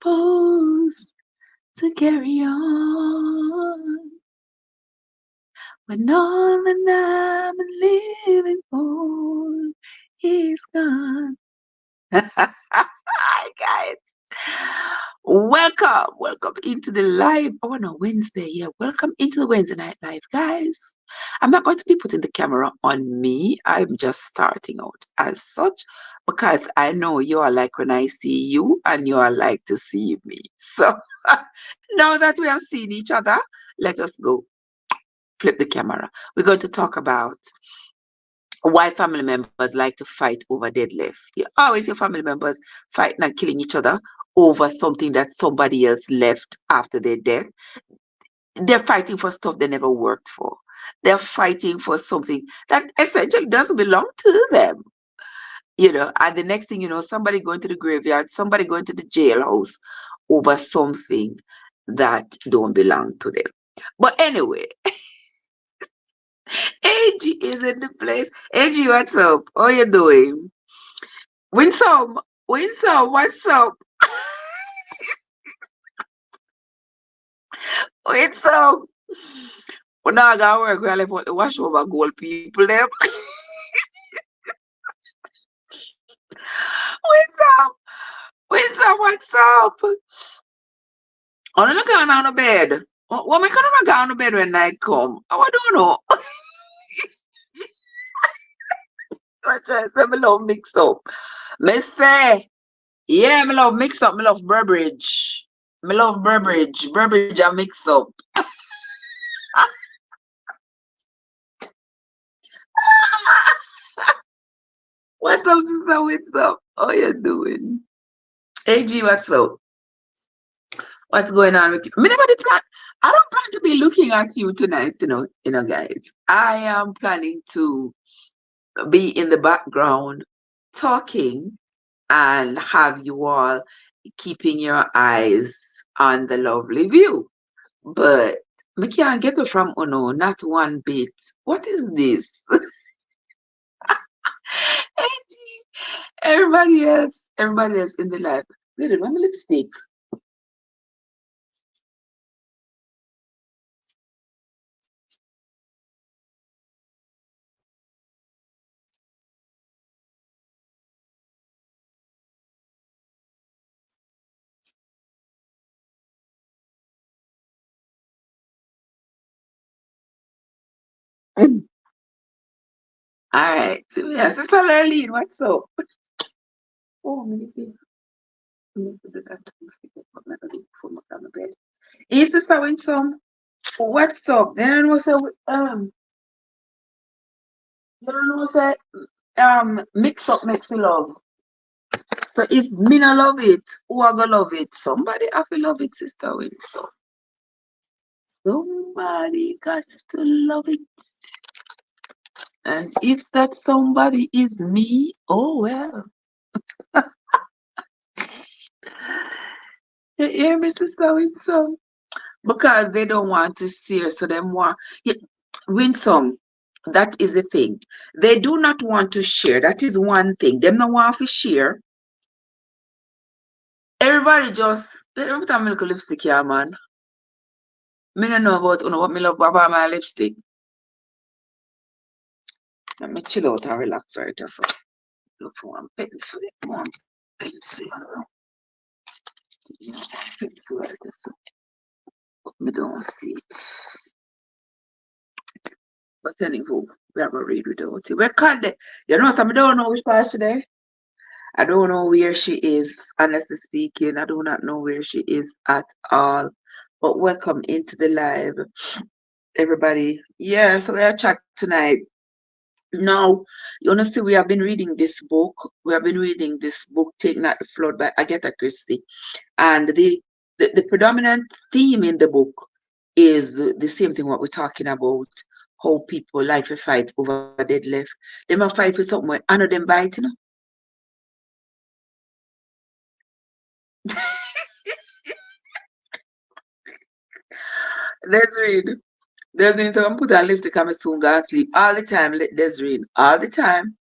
supposed to carry on when all that I'm living for is gone? Hi, guys. Welcome into the live. Oh no, Wednesday. Yeah, welcome into the Wednesday night live, guys. I'm not going to be putting the camera on me. I'm just starting out as such because I know you are like when I see you and you are like to see me. So now that we have seen each other, let us go flip the camera. We're going to talk about why family members like to fight over Deadlef. You always hear family members fighting and killing each other over something that somebody else left after their death. They're fighting for stuff they never worked for. They're fighting for something that essentially doesn't belong to them. And the next thing you know, somebody going to the graveyard, somebody going to the jailhouse over something that don't belong to them. But anyway, AG is in the place. AG, what's up? How you doing? Winsome, Winsome, what's up? Winsome. Well, now I got work. We are left out the wash over gold people. Them. Winsome, Winsome, what's up? Oh, no, look on the bed. What am I going on the bed when night come? Oh, I don't know. I try to say me love mix up. Me say, yeah, me love mix up. Me love Burbridge. Me love Burbridge. Burbridge and mix up. What's up, sister? What's up? How you doing? AG, what's up? What's going on with you? Me never did plan. I don't plan to be looking at you tonight, guys. I am planning to be in the background talking and have you all keeping your eyes on the lovely view. But me can't get it from Uno, not one bit. What is this? AG, everybody else in the live. Wait, my lipstick. All right. Yeah, Sister Lurleen, what's up? Oh, maybe. Hey, Sister Winsome, what's up? Then I know say you don't know say mix up makes me love. So if me not love it, who I gonna love it? Somebody have to love it, Sister Winsome. Somebody got to love it. And if that somebody is me, oh well. You hear me, Sister Winsome? Because they don't want to steer, so them want Winsome. That is the thing. They do not want to share. That is one thing. Them not want to share. Everybody just every time I look at lipstick here, man. Me don't know about what me love about my lipstick. Let me chill out and relax right so. Look for one pencil. One pencil. Yeah, pencil right so. But me don't see it. But anywho, we have a read without it. We can't you know, so I don't know which part today. I don't know where she is, honestly speaking. I do not know where she is at all. But welcome into the live, everybody. Yeah, so we are chat tonight. Now, honestly, we have been reading this book. We have been reading this book, Taking Out the Flood by Agatha Christie. And the predominant theme in the book is the same thing what we're talking about, how people like to fight over Deadlef. They might fight for something where I know them bite, Let's read. Desiree, so I'm put on lipstick and I soon go sleep all the time. Desiree, all the time.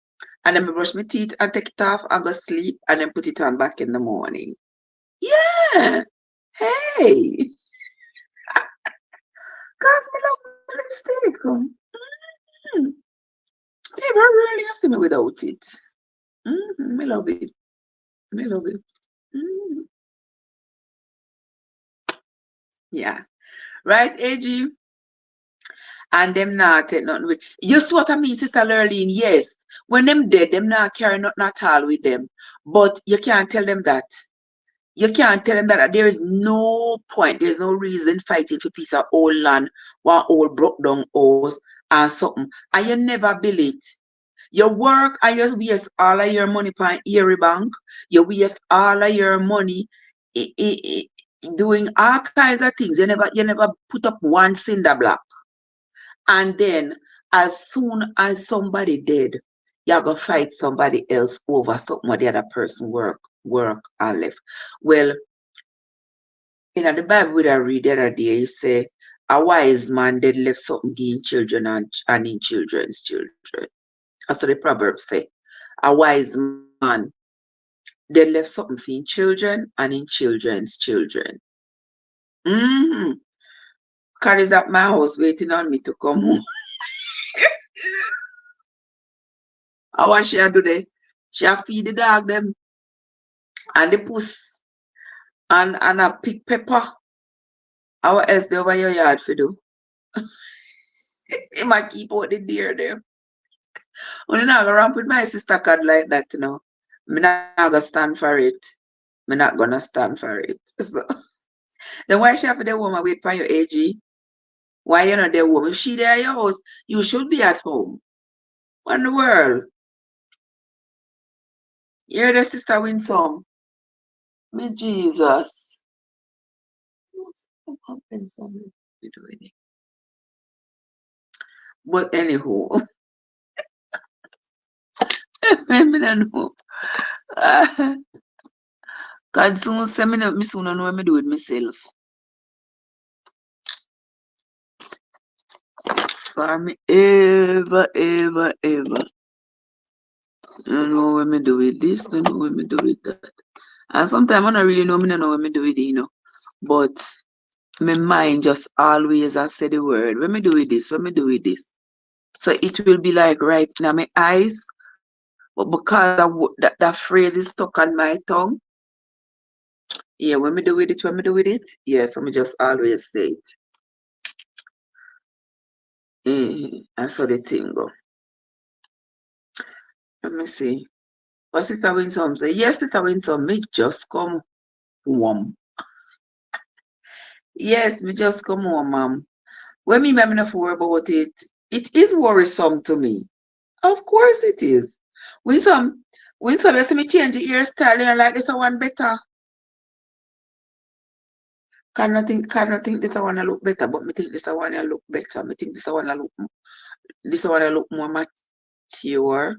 And then I brush my teeth and take it off and go sleep and then put it on back in the morning. Yeah, Hey, cause me love my lipstick. Mm. Never really see me without it. Me love it. Me love it. Mm. Yeah. Right, AG? And them not take nothing with. You see what I mean, Sister Lurleen? Yes. When them dead, them not carry nothing at all with them. But you can't tell them that. You can't tell them that there is no point, there's no reason fighting for piece of old land, one old broke down house and something. And you never build it. You work and you waste all of your money on Erie Bank. You waste all of your money doing all kinds of things. You never put up one cinder block. And then as soon as somebody dead, you're gonna fight somebody else over something what the other person work and left. Well, in the Bible we I read the other day, it say a wise man did left something in children and in children's children. That's what the Proverbs say. A wise man did left something for in children and in children's children. Mm-hmm. Carries up my house waiting on me to come home. And what she a do there? She a feed the dog them and the puss and a pick pepper. And what else they over your yard for do? He might keep out the deer there. When you not gonna ramp with my sister card like that, you know. Me not gonna stand for it. Me not gonna stand for it. So, then why she have the woman wait for your AG? Why you not the woman? If she there at your house, you should be at home. What in the world? You're the sister win some. Me Jesus. What happens on me doing it? But anywho, me don't know. God soon say me soon know what me do with myself. For me ever. Don't know what me do with this, don't know what me do with that. And sometimes I don't really know me don't know what me do with it, you know. But my mind just always I say the word. When me do with this, when me do with this. So it will be like right in my eyes, but because that phrase is stuck on my tongue, yeah, when me do with it, when me do with it, yeah, so me just always say it. And so the thing go. Let me see. But Sister Winsome say, yes, Sister Winsome, me just come home. Yes, me just come home, ma'am. When me not worry about it, it is worrisome to me. Of course it is. Winsome, Winsome, you see me change the hairstyle, you know, like this one better. Cannot think this one look better, but me think this one look better. Me think this one look more mature.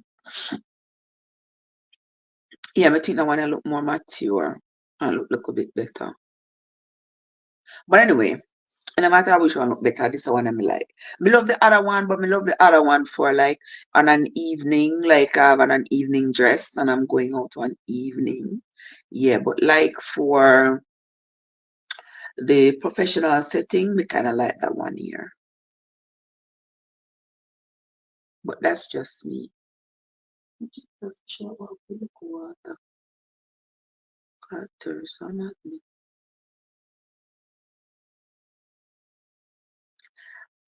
Yeah, me think that one look more mature and look a bit better. But anyway, no matter which one look better, this one I me like. Me love the other one, but me love the other one for like on an evening, like I have an evening dress and I'm going out one evening. Yeah, but like for the professional setting, me kind of like that one here. But that's just me. Just show up with the water. Cutters on at me.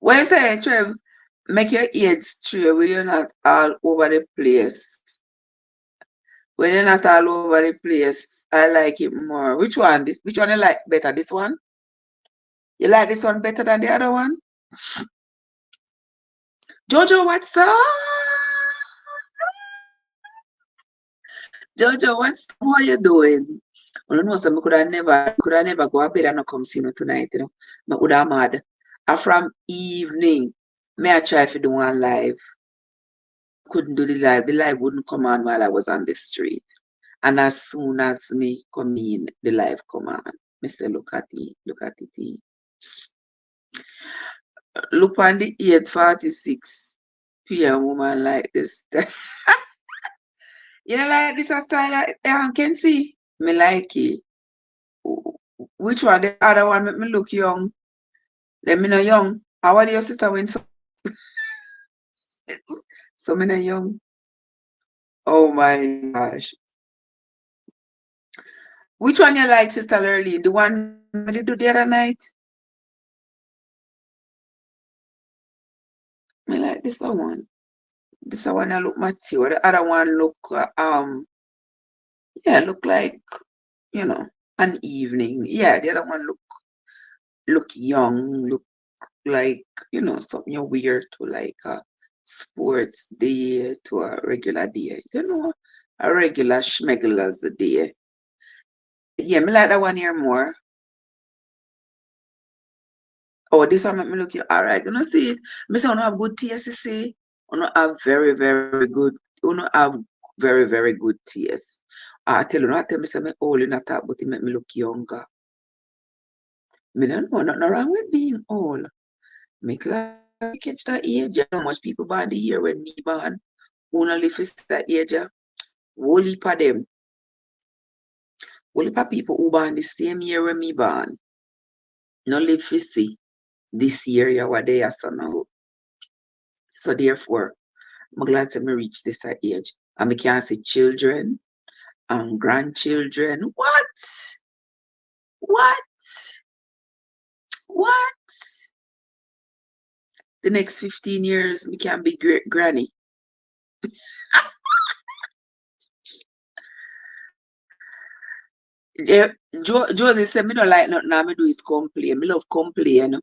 What you say, Trev? Make your ears straight when you're not all over the place. When you're not all over the place, I like it more. Which one? Which one you like better? This one? You like this one better than the other one? Jojo, what's up? Jojo, what's up? What you doing? I don't know, so I could have never go to bed and not come see you tonight, you know. I would have mad. And from evening, may I try to do one live. Couldn't do the live. The live wouldn't come on while I was on the street. And as soon as me come in, the live come on. Mr. Look at it, look at it. Look on the 8:46 p.m. woman like this. You know, like this style I can see. Me like it. Which one? The other one make me look young. Let me know young. How old your sister when so me not young? Oh my gosh. Which one you like, Sister Lurleen? The one we did do the other night? Me like this one. This one I look mature. The other one look yeah, look like, you know, an evening. Yeah, the other one look young, look like, something you wear to like a sports day to a regular day. A regular schmegular's day. Yeah, me like that one here more. Oh, this one make me look you. All right, you know, see it. Me say, you have good taste, you see. You have very, very good. You have very, very good taste. I tell you, I tell me say me old in that, but it make me look younger. Me don't know nothing wrong with being old. Me glad me catch that age. You know how much people born the year when me born. Who not live for that age? Whole heap of them. Whole heap of people who born the same year when me born. No live for see this year you what they are so now. So therefore, I'm glad to me reach this age. And I can see children and grandchildren. What? What? What? The next 15 years, we can be great granny. Yeah, Josie said, me don't like nothing, I do is complain. Me love complain.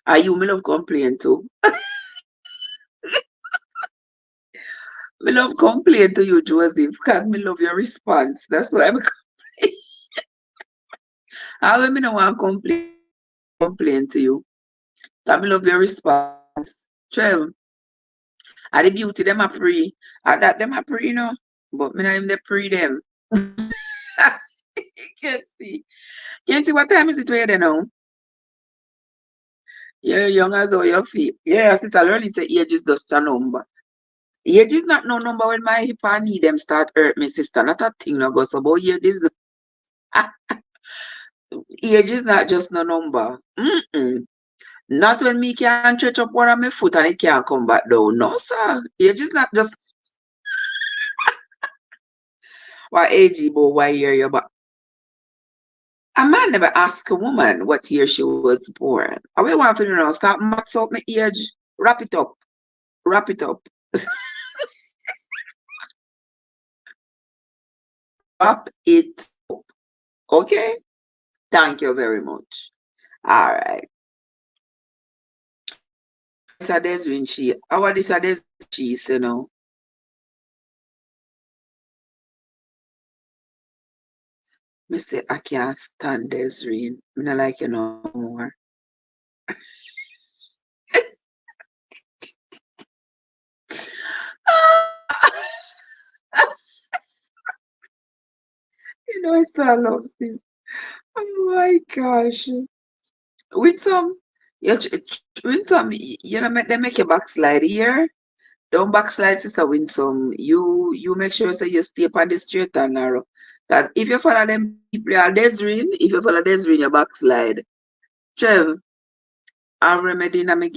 Are you, me love complain too? Me love complain to you, Joseph, because me love your response. That's why I'm I will me no want to complain to you. Because me love your response. Trev, are the beauty them a pre. Are that them a pre, But me not even the pre them. Can't see. Can't see what time is it where they now? You're young as all your feet. Yeah, sister learning say age is just a number. Age is not no number when my hip and knee them start hurt me, sister. Not a thing no go so but age is age is not just no number. Mm-mm. Not when me can stretch up one of my foot and it can't come back down. No, sir. Age is not just what age, but why year you back. A man never ask a woman what year she was born. I will want to know, start maths up my age. Wrap it up. Wrap it up. Wrap it up. Okay? Thank you very much. All right. This is when she, our this is she, Me say I can't stand Desiree. Me not like you no more. I still love this. Oh my gosh. With some, with some, they make you backslide here. Don't backslide, sister Winsome. You make sure so you stay on the straight and narrow. Because if you follow them people, if you follow Desiree, you backslide. Trev, I remedy na me.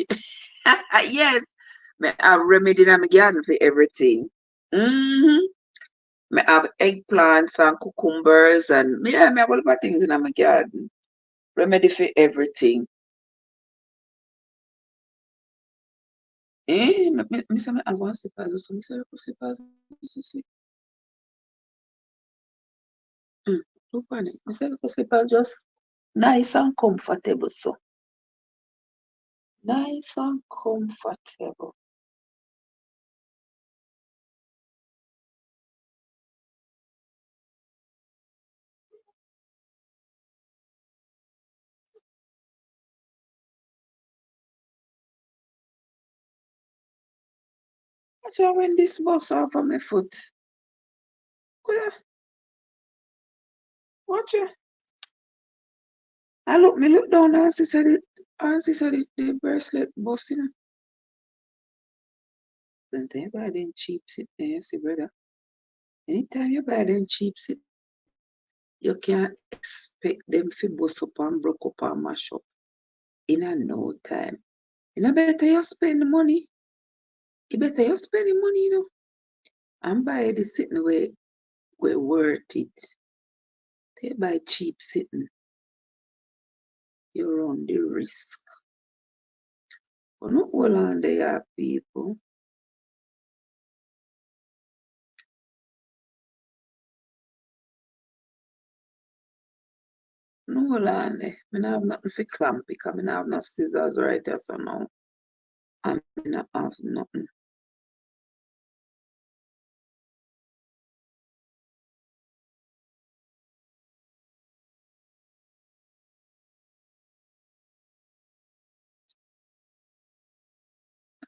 Yes, I remedy na me garden for everything. Mm-hmm. Me have eggplants and cucumbers and yeah, me have a lot of things in my garden. Remedy for everything. Me say me have one slippers, so me say the slippers. See. Look on it. Me say the slippers just nice and comfortable, so nice and comfortable. Watch out when this bus off of my foot. Where? Watch it. Me look down and she said the bracelet bust. Then you buy them cheap sit there, see brother. Anytime you buy them cheap sit, you can't expect them to bust up and broke up and mash up in a no time. You know, better you spend the money. You better you spend the money, and buy the sitting where worth it. They buy cheap sitting. You run the risk. But not all on there, people. No all on there. I don't have nothing for clamp because I don't have no scissors right there, so now I don't have nothing.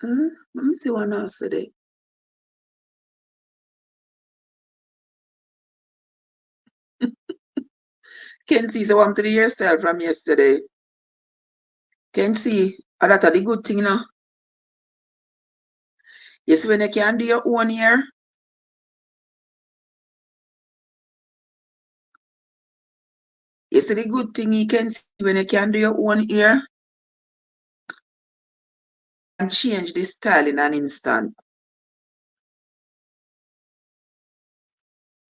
Let me see what else today. Can see so I'm to the hairstyle from yesterday. Can see that's the good thing now. You see when you can do your own hair. You see the good thing you can see when you can do your own hair and change the style in an instant.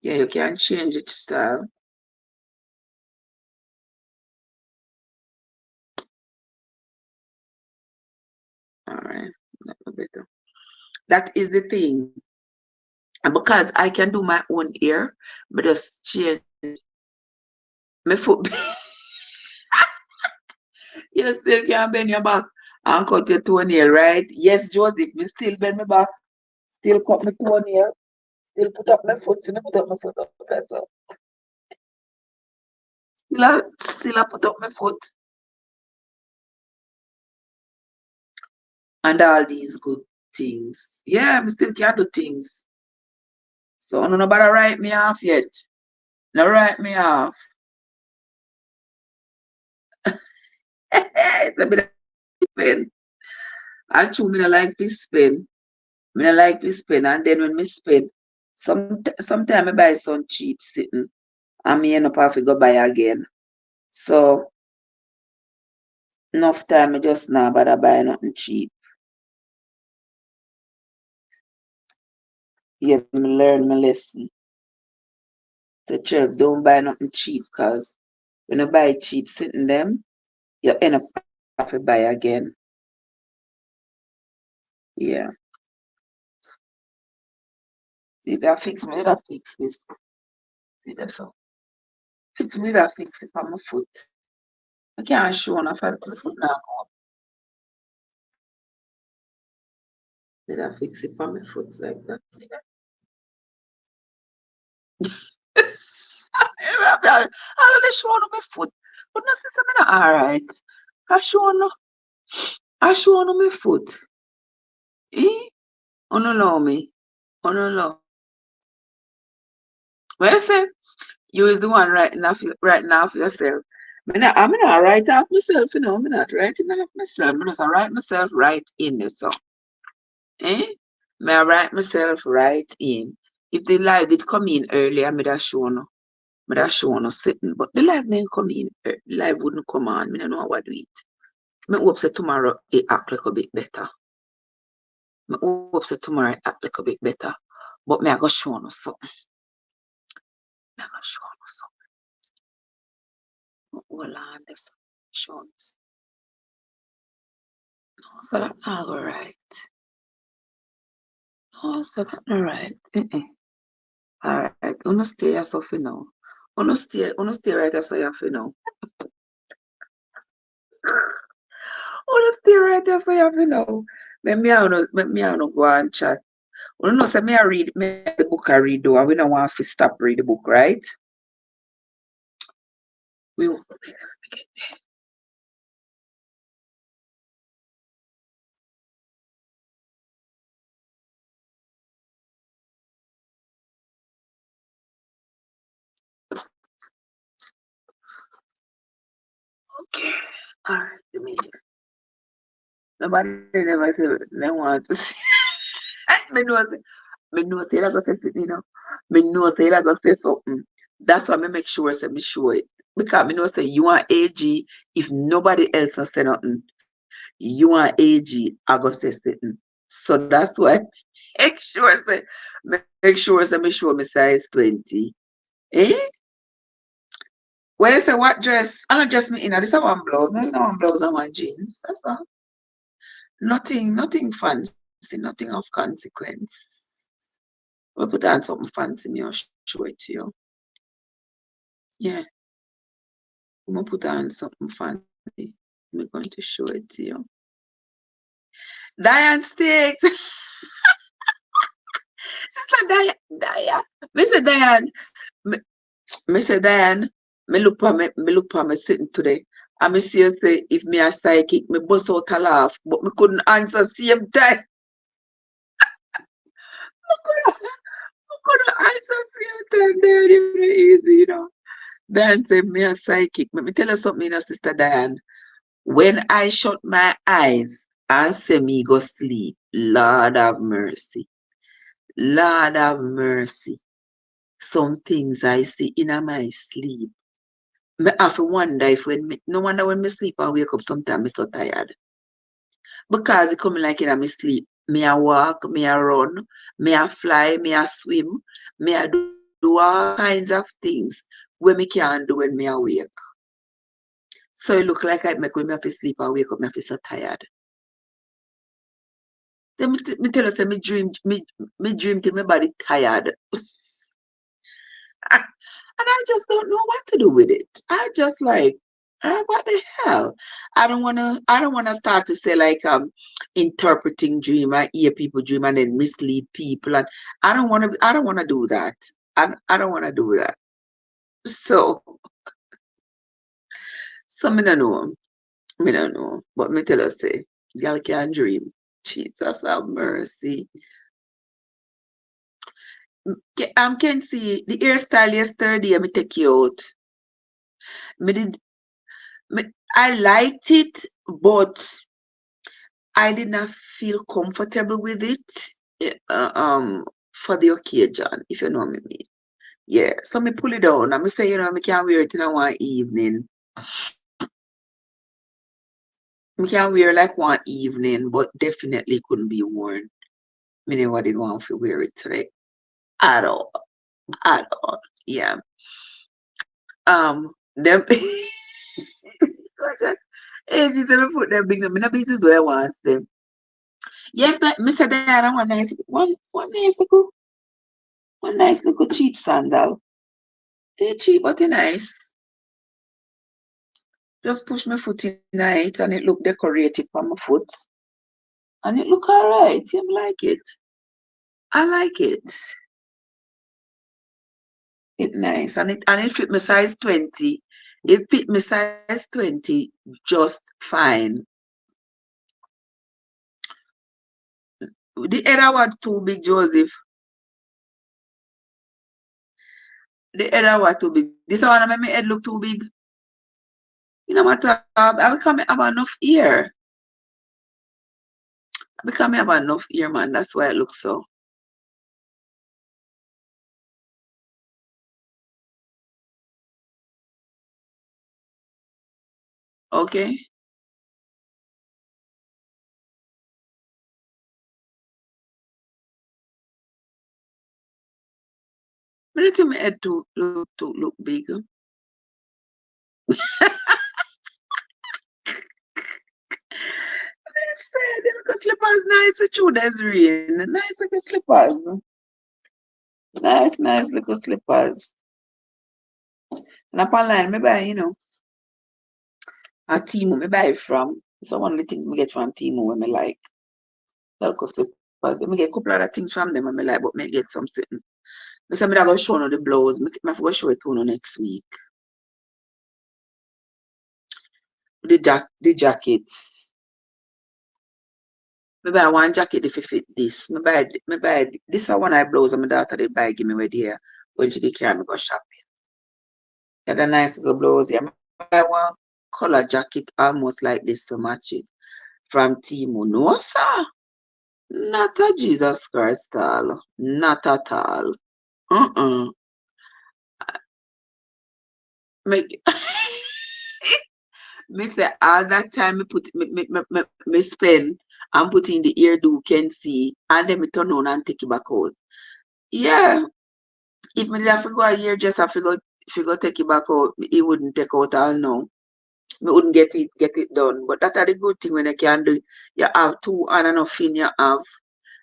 Yeah, you can change its style. All right, that's better. That is the thing. And because I can do my own hair, but just change my foot. You still can bend your back and cut your toenail, right? Yes, Joseph, me still bend my back, still cut my toenail, still put up my foot, still put up my foot up as well. Still I put up my foot. And all these good things. Yeah, I still can do things. So nobody write me off yet. No write me off. It's a bit of spin. Actually, me no like to spin. Me no like to spin. And then when me spin, sometime I buy some cheap sitting. And me end up have to go buy again. So enough time I just now bother buy nothing cheap. Yeah, me learn my lesson. So church, don't buy nothing cheap because when you buy cheap sitting them, you end up have to buy again. Yeah. See that fix this. See that so. Fix me that fix it on my foot. I can't show on if I put the foot now go up. Did I fix it on my foot like that? See that? I only show on my foot. But no sister, me not alright. I show on my foot. Eh? Oh no know me. Oh no know. Well you say you is the one writing off yourself. I'm not write off myself, I'm not writing off myself. I just write myself right in this song. Eh? May I write myself right in. If the live did come in earlier, me da show no sitting. But the live didn't come in, the live wouldn't come on. Me don't know how to do it. Me hope say tomorrow it act like a bit better. Me hope say tomorrow it act like a bit better. But me I go show no something. Me I go show no something. Hold on, there's some shows. No, so that not go right. No, so that not right. Alright, uno stay as of now. Uno stay right as I have now. Uno stay right as I have now. Me I no go and chat. Uno know say me I read me the book I read though, and we don't want to stop read the book, right? We okay. Alright, me. Nobody never say they want to see. Me know say that go say something, Me know say that go say something. That's why me make sure say me show it. Because me know say you want AG, if nobody else not say nothing, you want AG, I go say something. So that's why make sure say me show me size 20. Eh? When you say what dress? I not just me in this is one blouse. This is one blouse and one jeans. That's all. Nothing fancy, nothing of consequence. We'll put on something fancy, me I'll show it to you. Yeah. I'm gonna put on something fancy. I'm going to show it to you. Diane Sticks. Sister Diane. Mr. Diane. Mr. Diane. Me look for me sitting today. And me see you say if me a psychic, me bust out a laugh, but me couldn't answer same time. I couldn't answer same time there. It's easy, you know. Diane say me a psychic. Let me tell you something, you know, Sister Diane. When I shut my eyes and say me go sleep, Lord have mercy. Lord have mercy. Some things I see in my sleep. Me have to wonder if no wonder when me sleep and wake up sometimes me so tired. Because it coming like in my sleep. Me a walk, me a run, me a fly, me a swim, me a do all kinds of things where me can't do when me awake. So it look like I make when me have to sleep and wake up, me feel so tired. Then me tell you, say me dream till my body tired. And I just don't know what to do with it. I just like, what the hell? I don't wanna start to say like interpreting dream. I hear people dream and then mislead people, and I don't wanna do that. I don't wanna do that. So me don't know. Me don't know. But me tell us say, y'all can dream. Jesus have mercy. Can see the hairstyle yesterday. Me take you out. Me did. I liked it, but I did not feel comfortable with it. For the occasion, if you know what I mean. Yeah. So me pull it down. And me say, me can't wear it in a one evening. Me can wear like one evening, but definitely couldn't be worn. Me never did want to wear it today. At all. At all. Yeah. Them Hey, she said me put them big them in a business where I want them. Yes, that Mr. Diana, one nice little cheap sandal. It's cheap but it's nice. Just push my foot in it and it look decorated for my foot. And it look alright. I like it. I like it. It's nice. And it fit my size 20. It fit my size 20 just fine. The other one too big, Joseph. The other one too big. This one make my head look too big. You know what? I become have enough ear. I become have enough ear, man. That's why it looks so. Okay. But I think my head to look big. Say, them little slippers nice too, Desiree. Nice little slippers. Nice little slippers. And upon line, me buy, a Timo, me buy it from. So one of the things me get from Timo when me like. Little slippers. Me get a couple other things from them when me like, but me get some sitting. Me say me da go show no the blouse. Me go show it to you next week. The jackets. Me buy one jacket if it fit this. Me buy this is one I blouse and my daughter did buy give me with here when she did carry me go shopping. Got a nice little blouse. Yeah, me buy one color jacket almost like this to match it from Timo. No, sir. Not a Jesus Christ all. Not at all. Uh-uh. Make me say all that time me put me spend and put in the ear do can see and then me turn on and take it back out. Yeah. If me did have to go a year just have to go figure take it back out, it wouldn't take out all now. We wouldn't get it done. But that are the good thing when you can do. You have two hand and nothing you have.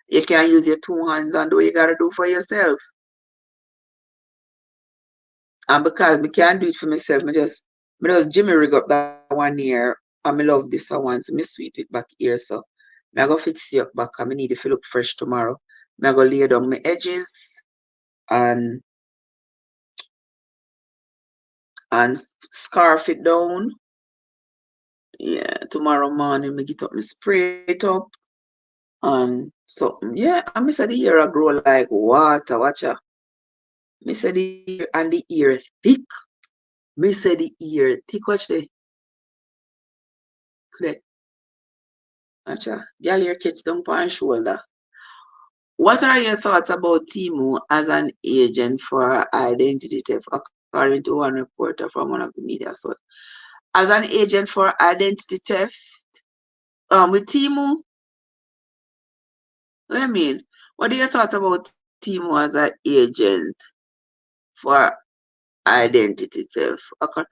You can use your two hands and do what you gotta do for yourself. And because me can't do it for myself, me just Jimmy rig up that one year and me love this one, so me sweep it back here. So me I go fix it up back and me need it to look fresh tomorrow. Me I go lay down my edges and and scarf it down. Yeah, tomorrow morning me get up, me spray it up. So yeah, and me say the hair a grow like water, watcha. Me say the hair and the ear thick. Me say the ear thick, watch the watcha. Girl ear catch down on shoulder. What are your thoughts about Timu as an agent for identity theft, according to one reporter from one of the media sources? As an agent for identity theft, with Timu, what do you mean? What are your thoughts about Timu as an agent for identity theft? Okay.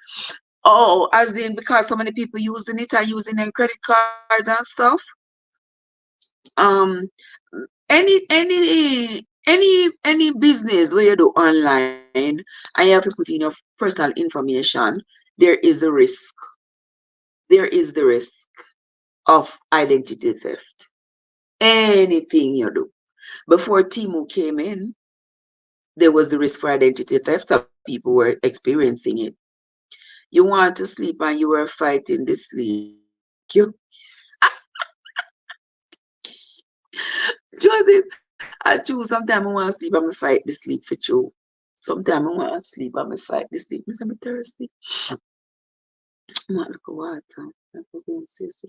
Oh, as in because so many people using it and using their credit cards and stuff. Um, any business where you do online and you have to put in your personal information, there is a risk. There is the risk of identity theft. Anything you do. Before Timu came in, there was the risk for identity theft. Some people were experiencing it. You want to sleep and you were fighting the sleep. You choose it. I choose. Sometimes I want to sleep and I fight the sleep for you. Sometimes I want to sleep and I fight the sleep. I'm thirsty. I want to go water. I forgot to say so.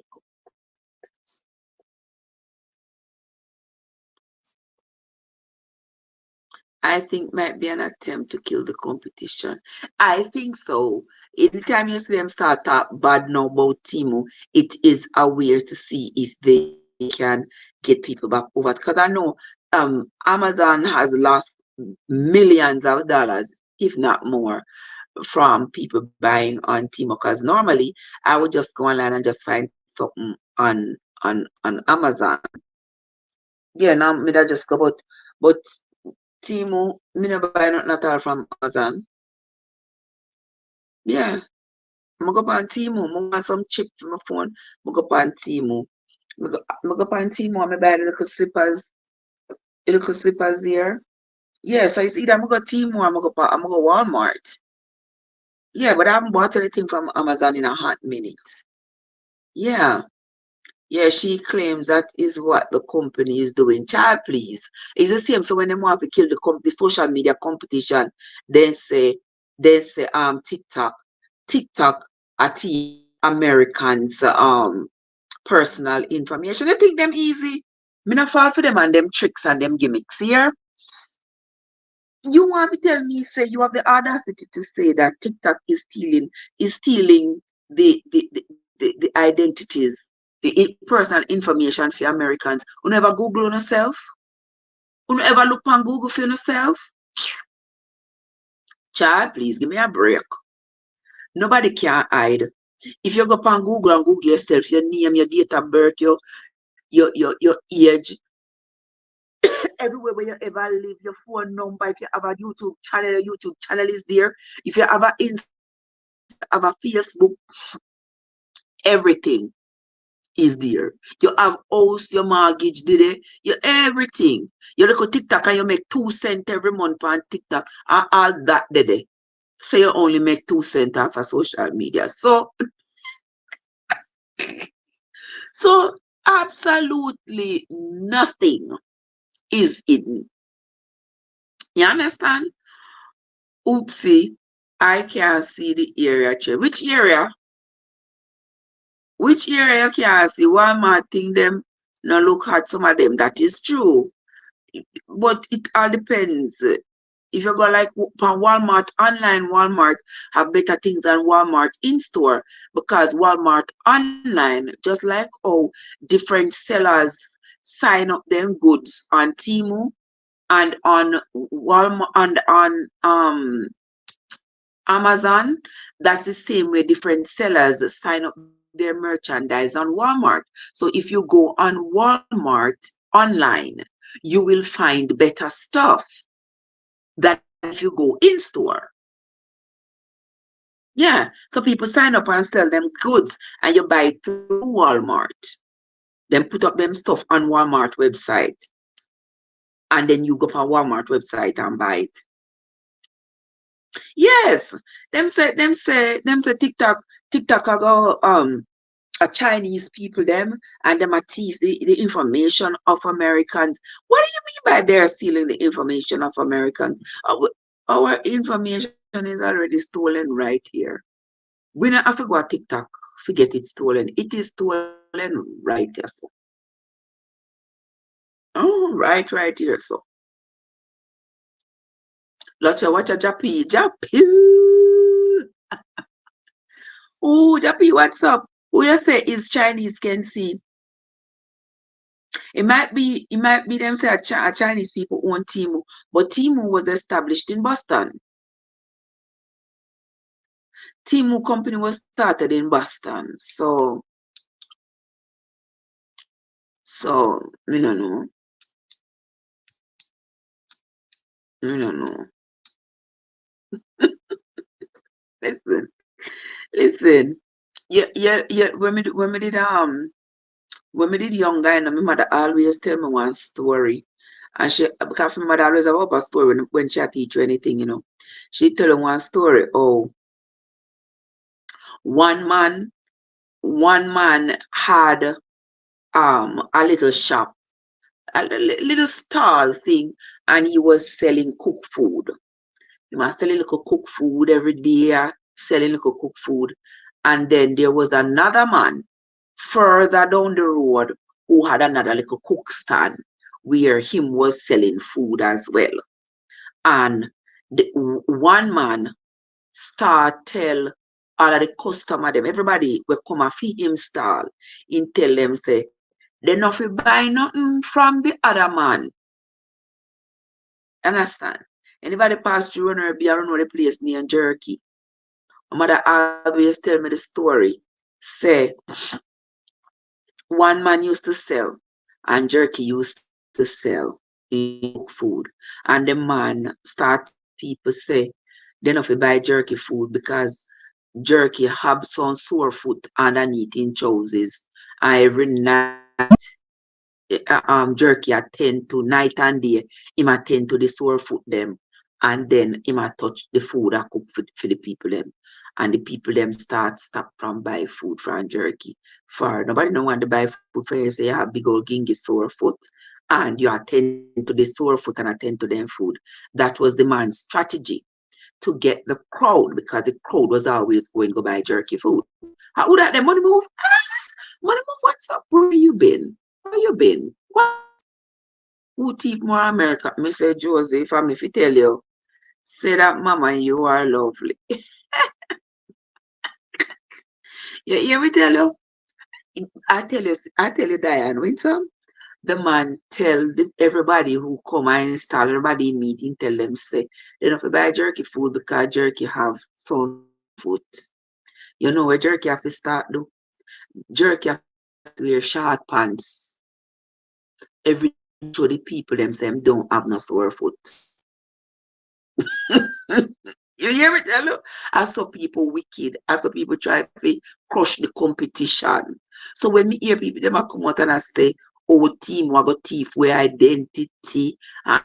I think might be an attempt to kill the competition. I think so. Anytime you see them start talk bad now about Timu, it is a way to see if they can get people back over. Because I know Amazon has lost millions of dollars, if not more, from people buying on Timu. Because normally I would just go online and just find something on Amazon. Yeah, now me that just go but Timu, me never buy nothing at all from Amazon. Yeah, I go on Timu. I want some chip for my phone. I go on Timu. I go on Timu and I buy the little slippers there. Yeah, so it's either I go Timu or I go Walmart. Yeah, but I haven't bought anything from Amazon in a hot minute. Yeah. Yeah, she claims that is what the company is doing. Child, please. It's the same. So when they want to kill the social media competition, then say TikTok at Americans personal information. They think them easy. Me not fall for them and them tricks and them gimmicks here. You want to tell me, say you have the audacity to say that TikTok is stealing the identities, the personal information for Americans who never Google on yourself, who never look on Google for yourself. Child, please give me a break. Nobody can hide. If you go on Google and Google yourself, your name, your date of birth, your age, everywhere where you ever live, your phone number, if you have a YouTube channel, your YouTube channel is there. If you have a Instagram, have a Facebook, everything is there. You have house, your mortgage, did it? You everything. You look at TikTok and you make 2 cents every month on TikTok and all that did it. So you only make 2 cents off of social media. So absolutely nothing is hidden. You understand? Oopsie, I can't see the area. Which area? Which area you can see? Walmart thing them no look at some of them. That is true. But it all depends. If you go like Walmart online, Walmart have better things than Walmart in store, because Walmart online, just like how different sellers sign up them goods on Temu and on Walmart and on Amazon, that's the same way different sellers sign up their merchandise on Walmart. So if you go on Walmart online, you will find better stuff than if you go in store. Yeah. So people sign up and sell them goods and you buy it through Walmart. Then put up them stuff on Walmart website and then you go on Walmart website and buy it. Yes. Them say TikTok I go a Chinese people them and them a thief the information of Americans. What do you mean by they're stealing the information of Americans? Our information is already stolen right here. We don't have to go to TikTok to get it stolen. It is stolen right here. So. Oh, right here. So. Watch a Jappy. Jappy. Oh, Jappy, what's up? Who you say is Chinese can see? It might be them say a Chinese people own Timu, but Timu was established in Boston. Timu company was started in Boston. So we don't know. We don't know. Listen, listen. Yeah. When me did young guy, and my mother always tell me one story. And she, because my mother always have a story when she teach you anything. She tell you one story. Oh, one man, one man had a little shop, a little stall thing, and he was selling cooked food. He was selling little cooked food every day, selling little cooked food. And then there was another man further down the road who had another little cook stand where him was selling food as well. And one man start tell all of the customer them, everybody will come and feed him stall, and tell them say, they not fi buy nothing from the other man. Understand? Anybody pass through and be around the place near Jerky. My mother always tell me the story. Say one man used to sell and Jerky used to sell in cook food. And the man start people say they not fi buy Jerky food because Jerky have some sore foot underneath in choices. And every night Jerky attend to night and day, him attend to the sore foot them, and then him a touch the food I cook for the people them. And the people them stop from buy food from Jerky. For nobody no want to buy food for you, say you have big old gingy sore foot and you attend to the sore foot and attend to them food. That was the man's strategy to get the crowd, because the crowd was always going to go buy Jerky food. How would that the money move? Money move, what's up? Where you been? Where you been? What's up? Who thief more America? Me say Joseph, and if I tell you, say that mama, you are lovely. You hear me tell you? I tell you, Diane, when the man tell everybody who come and install, everybody in meeting, tell them say they don't have to buy Jerky food because Jerky have some sore foot. You know where Jerky have to start though? Jerky have to start wear short pants every day to show the people them say them don't have no sore foot. You hear me tell you? I saw people wicked. I saw people try to crush the competition. So when me hear people, them a come out and I say, oh, team, I got thief where identity and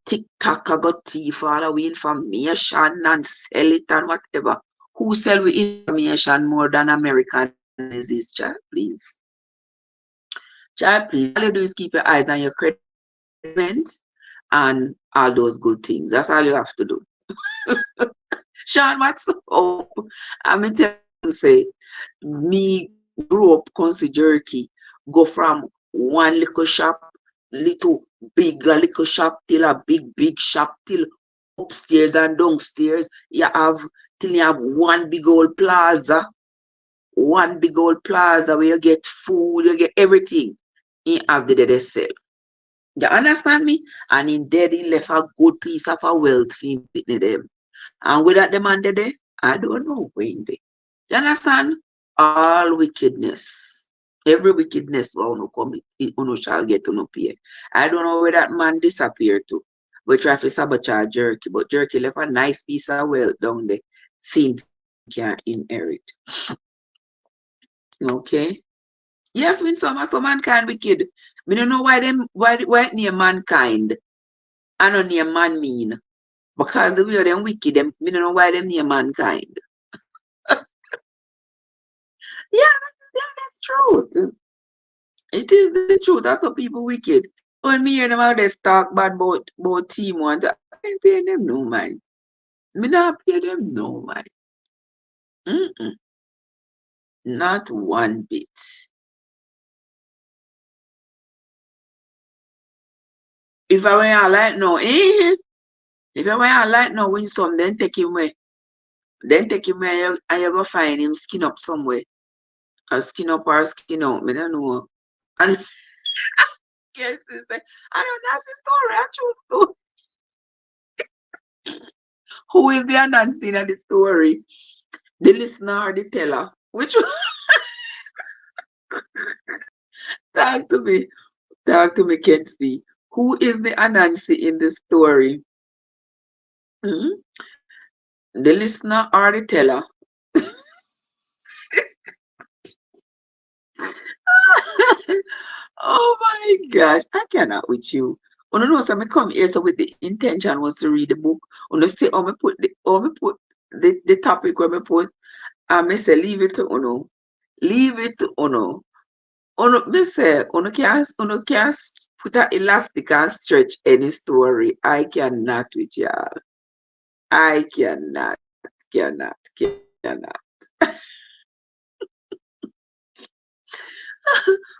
TikTok, I got thief all our information and sell it and whatever. Who sell we information more than American is this, child, please? Child, please. All you do is keep your eyes on your credit and all those good things. That's all you have to do. Sean, what's up? I'm mean, tell you, say, me grew up country jerky, go from one little shop, little big little shop till a big shop till upstairs and downstairs. You have till you have one big old plaza where you get food, you get everything. You have the dead cell. You understand me? And in there, he left a good piece of a wealth for him pitney them. And without them under there, I don't know when they. You understand? All wickedness. Every wickedness will no come, uno shall get no pay. I don't know where that man disappeared to. We try to sabotage Jerky, but Jerky left a nice piece of wealth down there. Thing can inherit. Okay? Yes, when some mankind wicked. Me don't know why it near mankind. I don't near man mean. Because the way them wicked, them me don't know why them near mankind. Yeah, that's truth. It is the truth. That's how people wicked. When me hear them out there talk bad about team one, I ain't paying them no mind. Me not pay them no mind. Mm-mm. Not one bit. If I were like no, if I were like no, win some, then take him away. Then take him away and you go find him skin up somewhere. Or skin up or skin out. Me don't know. And yes, it's like, I don't know, that's the story. I choose to. Who is the announcing of the story? The listener or the teller? Which one? Talk to me. Talk to me, Kenzie. Who is the Anansi in the story? Hmm? The listener or the teller? Oh my gosh, I cannot with you. You know, so I come here so with the intention was to read the book. You see, the topic where I put, and I say leave it to Uno. Leave it to Uno. Uno, me say, Uno can't put an elastic and stretch any story. I cannot with y'all. I cannot.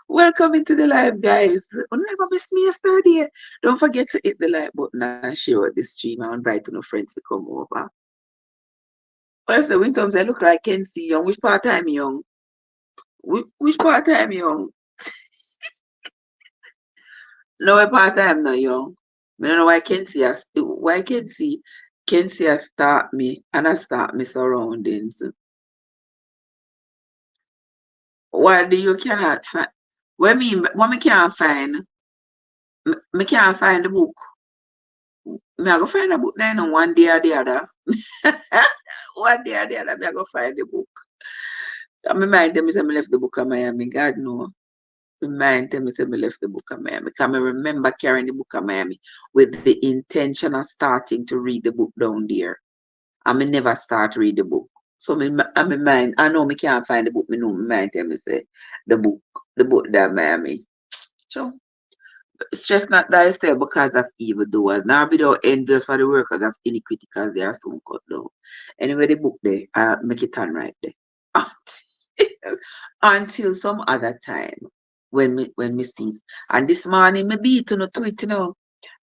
Welcome into the live, guys. Never miss me yesterday. Don't forget to hit the like button and share out the stream and invite your friends to come over. Also, when times I look like Kenzie Young, which part I'm young? Which part I'm young? No, what part I'm not young. I don't know why Kenzie has start me and I start my surroundings. Why do you cannot find? What me can't find? Me can't find the book. Me I go find the book then on one day or the other. One day or the other, me I go find the book. And my mind tell me say me left the book in Miami. God no. My mind tell me say me left the book in Miami. Because I remember carrying the book in Miami with the intention of starting to read the book down there. And me never start read the book. So my mind, I know me can't find the book. Me know my mind tell me say the book that Miami. So it's just not that I say because of evildoers. Now be thou envious for the workers of iniquity because they are soon cut down. Anyway, the book there, I make it on right there. Until some other time when me see. And this morning me beat on a tweet,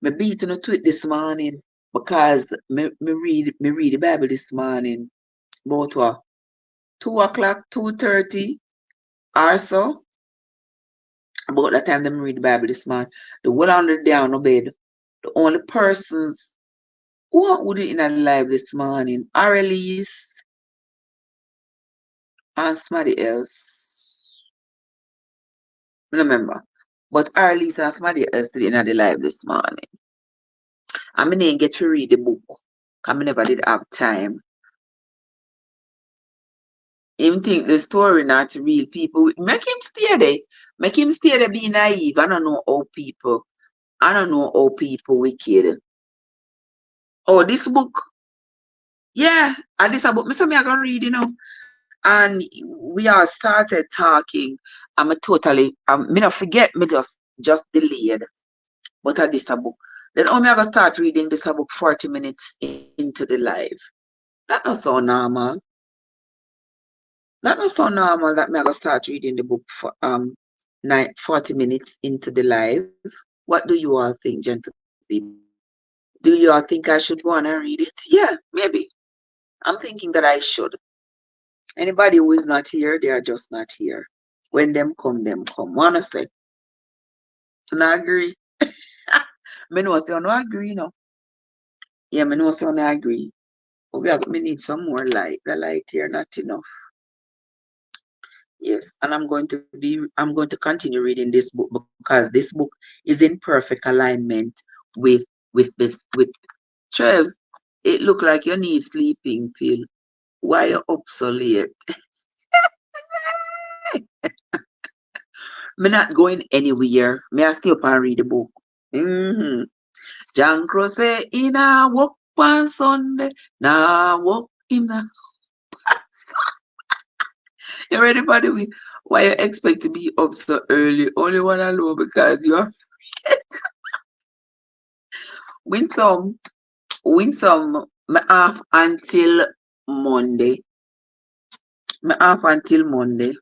Me beat on a tweet this morning because me read the Bible this morning about what 2 o'clock, 2:30 or so. About that time them read the Bible this morning. The whole on the day on the bed. The only persons who would it in a live this morning are Elise and somebody else. I don't remember. But Arlene and somebody else did in the live this morning. And I didn't get to read the book. Because I never did have time. Him think the story not real people. Make him stay there. Make him stay there be naive. I don't know how people wicked. Oh, this book. Yeah. And this book. Me I gonna read, And we all started talking. Me not forget, me just delayed. But I this a book. Then I gonna start reading this a book 40 minutes into the live. That not so normal. That not so normal that me gonna start reading the book for 40 minutes into the live. What do you all think, gentle people? Do you all think I should go on and read it? Yeah, maybe. I'm thinking that I should. Anybody who is not here, they are just not here. When them come, them come. Wanna say? So I agree. Me know say no agree, no. Yeah, me know say no agree. But me need some more light. The light here not enough. Yes, and I'm going to continue reading this book because this book is in perfect alignment with with Trev. It look like you need sleeping pill. Why you up so late? Me not going anywhere. Me I stay up and read the book. Mm-hmm. John Crow say in a walk on Sunday. Nah walk in the you ready for the week? Why you expect to be up so early? Only one alone because you are win some. Me off until Monday. Me off until Monday.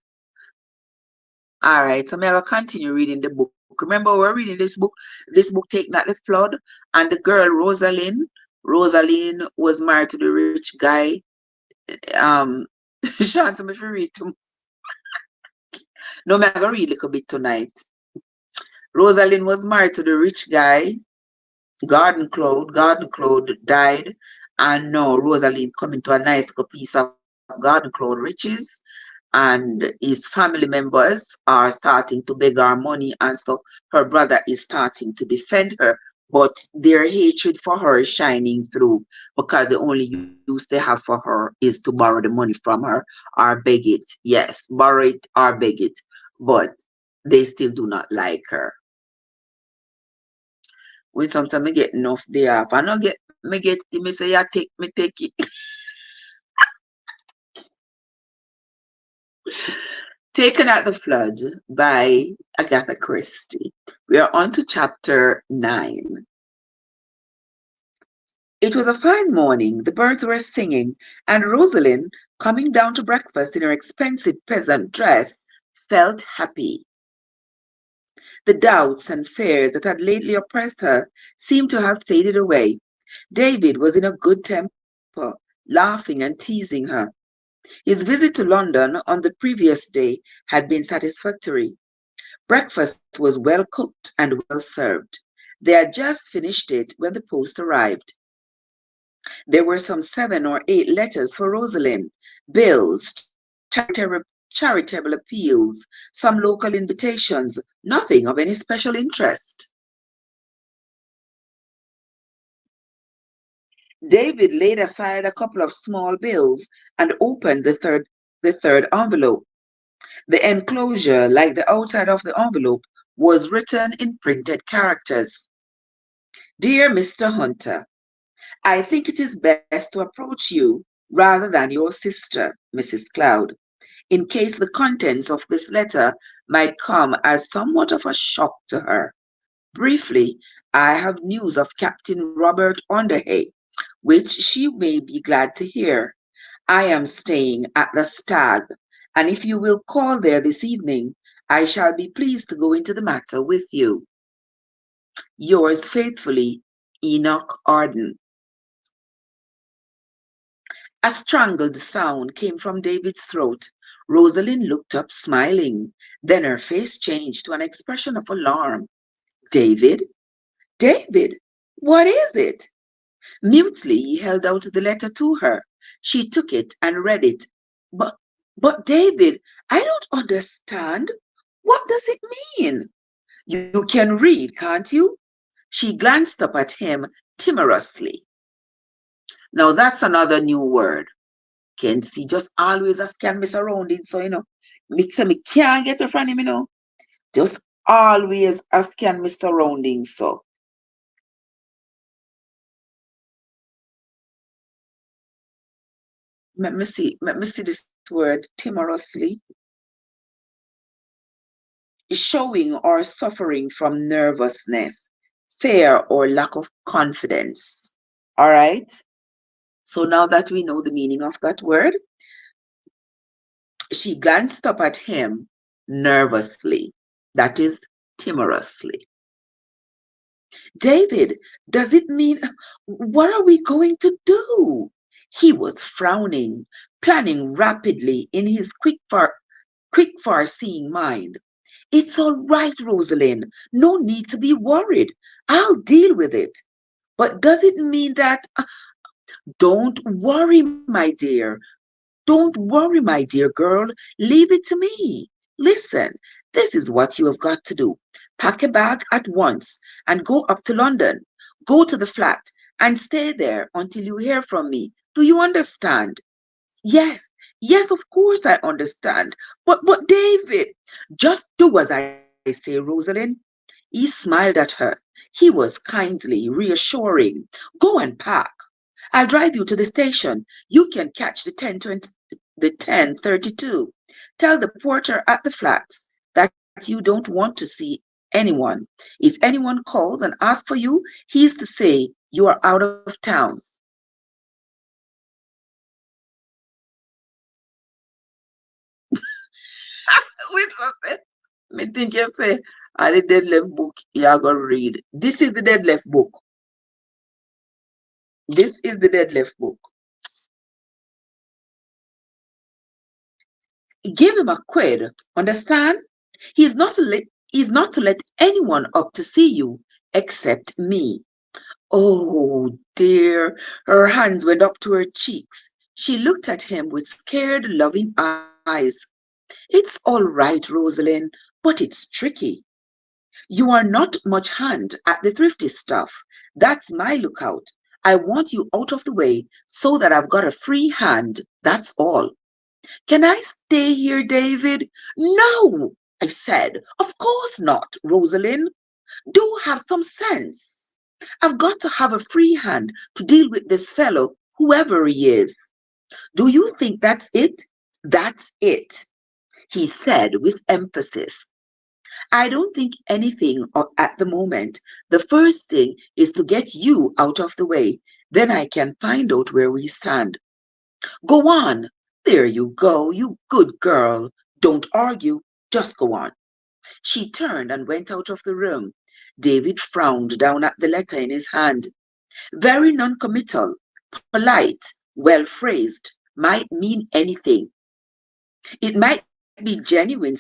All right, so me I will continue reading the book. Remember, we're reading this book. This book taken at the flood, and the girl Rosaleen was married to the rich guy. Um, Chance me if you read to no, me I gonna read a little bit tonight. Rosaleen was married to the rich guy. Garden Cloud died, and now Rosaline coming to a nice little piece of Garden Cloud riches, and his family members are starting to beg her money and stuff. Her brother is starting to defend her, but their hatred for her is shining through because the only use they have for her is to borrow the money from her or beg it. Yes, borrow it or beg it, but they still do not like her. When sometimes I get enough day off, I not get me get it, me say yeah take it. Taken at the Flood by Agatha Christie. We are on to chapter 9. It was a fine morning, the birds were singing, and Rosalind, coming down to breakfast in her expensive peasant dress, felt happy. The doubts and fears that had lately oppressed her seemed to have faded away. David was in a good temper, laughing and teasing her. His visit to London on the previous day had been satisfactory. Breakfast was well cooked and well served. They had just finished it when the post arrived. There were some 7 or 8 letters for Rosalind, bills, charitable appeals, some local invitations, nothing of any special interest. David laid aside a couple of small bills and opened the third envelope. The enclosure, like the outside of the envelope, was written in printed characters. Dear Mr. Hunter, I think it is best to approach you rather than your sister, Mrs. Cloud, in case the contents of this letter might come as somewhat of a shock to her. Briefly, I have news of Captain Robert Underhay, which she may be glad to hear. I am staying at the Stag, and if you will call there this evening, I shall be pleased to go into the matter with you. Yours faithfully, Enoch Arden. A strangled sound came from David's throat. Rosalind looked up, smiling. Then her face changed to an expression of alarm. David? David? What is it? Mutely he held out the letter to her. She took it and read it. But, but David, I don't understand. What does it mean? You can read, can't you? She glanced up at him timorously. Now that's another new word. Can see just always a scan my surroundings, so me say me can't get it from him, Just always a scan my surroundings, so. Let me see this word timorously. Showing or suffering from nervousness, fear, or lack of confidence. All right. So now that we know the meaning of that word, she glanced up at him nervously. That is timorously. David, does it mean what are we going to do? He was frowning, planning rapidly in his quick far-seeing mind. It's all right, Rosalind. No need to be worried. I'll deal with it. But does it mean that don't worry, my dear. Don't worry, my dear girl. Leave it to me. Listen, this is what you have got to do. Pack a bag at once and go up to London. Go to the flat and stay there until you hear from me. Do you understand? Yes, yes, of course I understand. But David, just do as I say, Rosalind. He smiled at her. He was kindly reassuring. Go and pack. I'll drive you to the station. You can catch the 10:32. Tell the porter at the flats that you don't want to see anyone. If anyone calls and asks for you, he's to say you are out of town. Wait a second. Me think you say, the Deadlef book you are going to read. This is the Deadlef book. This is the Deadlef book. Give him a quid, understand? He's not to let anyone up to see you except me. Oh dear, her hands went up to her cheeks. She looked at him with scared, loving eyes. It's all right, Rosalind, but it's tricky. You are not much hand at the thrifty stuff. That's my lookout. I want you out of the way so that I've got a free hand. That's all. Can I stay here, David? No, I said. Of course not, Rosalind. Do have some sense. I've got to have a free hand to deal with this fellow, whoever he is. Do you think that's it? That's it, he said with emphasis. I don't think anything at the moment. The first thing is to get you out of the way. Then I can find out where we stand. Go on. There you go, you good girl. Don't argue. Just go on. She turned and went out of the room. David frowned down at the letter in his hand. Very noncommittal, polite, well phrased, might mean anything. It might be genuine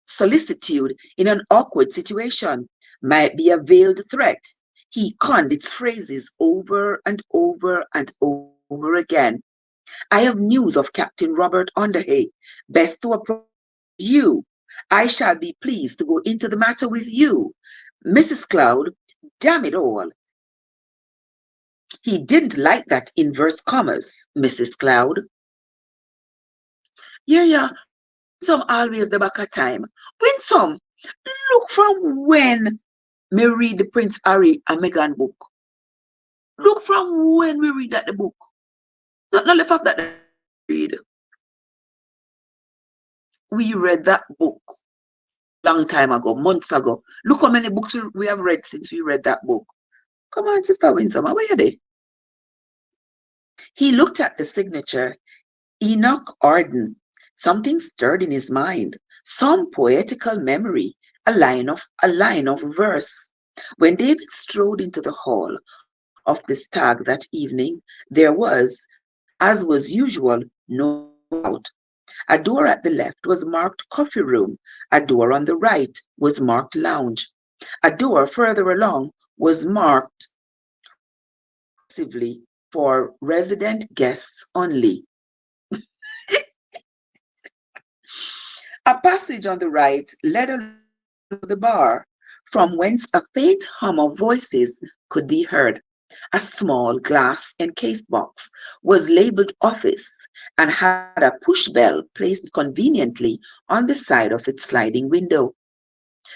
solicitude in an awkward situation, might be a veiled threat. He conned its phrases over and over and over again. I have news of Captain Robert Underhay. Best to approach you. I shall be pleased to go into the matter with you. Mrs. Cloud, damn it all. He didn't like that inverse commas, Mrs. Cloud. Yeah, Winsome always the back of time. Winsome, look from when me read the Prince Harry and Meghan book. Look from when we read that the book. Not the fact that we read. We read that book long time ago, months ago. Look how many books we have read since we read that book. Come on, Sister Winsome, where are they? He looked at the signature, Enoch Arden. Something stirred in his mind, some poetical memory, a line of verse. When David strode into the hall of the stag that evening, there was, as was usual, no one about. A door at the left was marked coffee room, a door on the right was marked lounge. A door further along was marked reflexively for resident guests only. A passage on the right led along to the bar, from whence a faint hum of voices could be heard. A small glass encased box was labeled office and had a push bell placed conveniently on the side of its sliding window.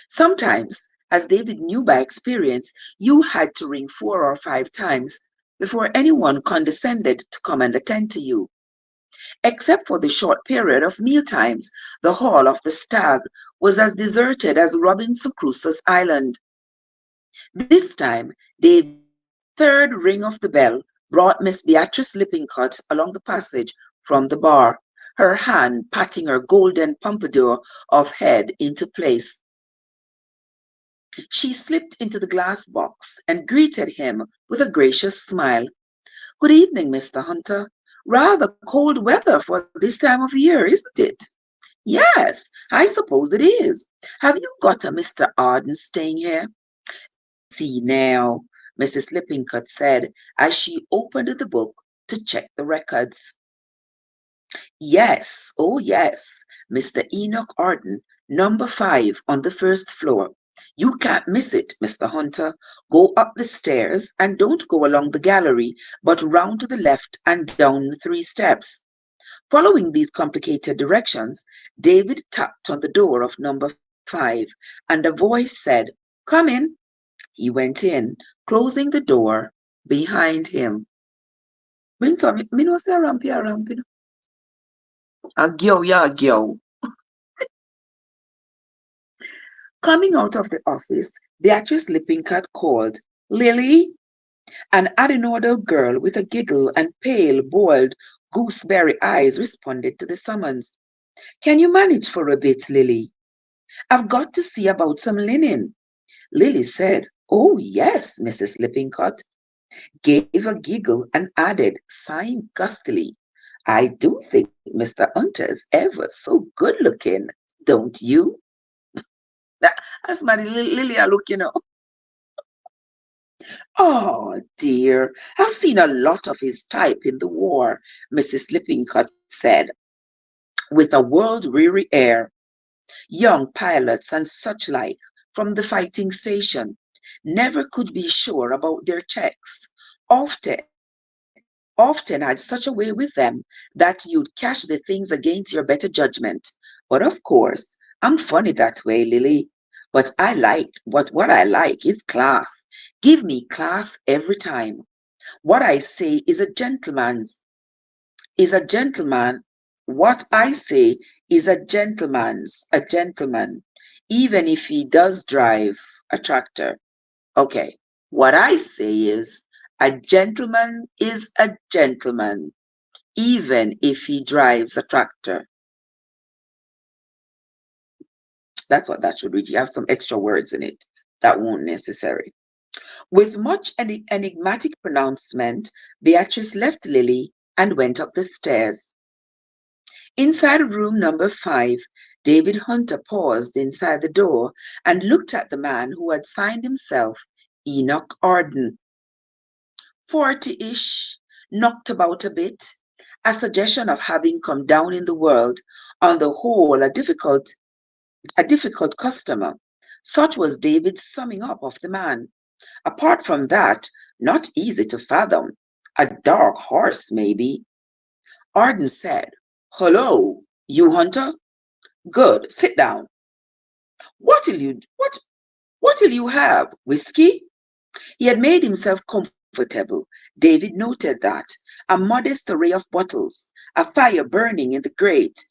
Sometimes, as David knew by experience, you had to ring 4 or 5 times before anyone condescended to come and attend to you. Except for the short period of mealtimes, the hall of the Stag was as deserted as Robinson Crusoe's island. This time, David's third ring of the bell brought Miss Beatrice Lippincott along the passage from the bar, her hand patting her golden pompadour of head into place. She slipped into the glass box and greeted him with a gracious smile. Good evening, Mr. Hunter. Rather cold weather for this time of year, isn't it? Yes, I suppose it is. Have you got a Mr. Arden staying here? Let's see now, Mrs. Lippincott said as she opened the book to check the records. Yes, oh yes, Mr. Enoch Arden, number 5 on the first floor. You can't miss it, Mr. Hunter. Go up the stairs and don't go along the gallery, but round to the left and down 3 steps. Following these complicated directions, David tapped on the door of number 5, and a voice said, Come in. He went in, closing the door behind him. Min sa mi no say rampi. A girl, yeah, a girl. Coming out of the office, Beatrice Lippincott called, Lily? An adenoidal girl with a giggle and pale, boiled, gooseberry eyes responded to the summons. Can you manage for a bit, Lily? I've got to see about some linen. Lily said, Oh, yes, Mrs. Lippincott, gave a giggle and added, sighing gustily, I do think Mr. Hunter is ever so good looking, don't you? That's my Lily I look, Oh, dear, I've seen a lot of his type in the war, Mrs. Lippincott said, with a world-weary air. Young pilots and such like from the fighting station never could be sure about their checks. Often had such a way with them that you'd cash the things against your better judgment. But of course, I'm funny that way, Lily. What I like is class. Give me class every time. What I say is a gentleman. What I say is a gentleman, even if he does drive a tractor. Okay, what I say is a gentleman is a gentleman, even if he drives a tractor. That's what that should read. You have some extra words in it that won't necessary. With much enigmatic pronouncement, Beatrice left Lily and went up the stairs. Inside room number 5, David Hunter paused inside the door and looked at the man who had signed himself Enoch Arden. 40-ish, knocked about a bit, a suggestion of having come down in the world, on the whole a difficult customer. Such was David's summing up of the man. Apart from that, not easy to fathom. A dark horse, maybe. Arden said, Hello, you Hunter? Good, sit down. What'll you have? Whiskey? He had made himself comfortable. David noted that. A modest array of bottles, a fire burning in the grate,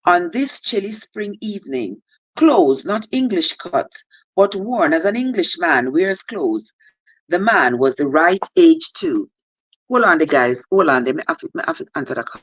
on this chilly spring evening, clothes not English cut, but worn as an Englishman wears clothes. The man was the right age too. Hold on, the guys. Hold on. Me have to answer the call.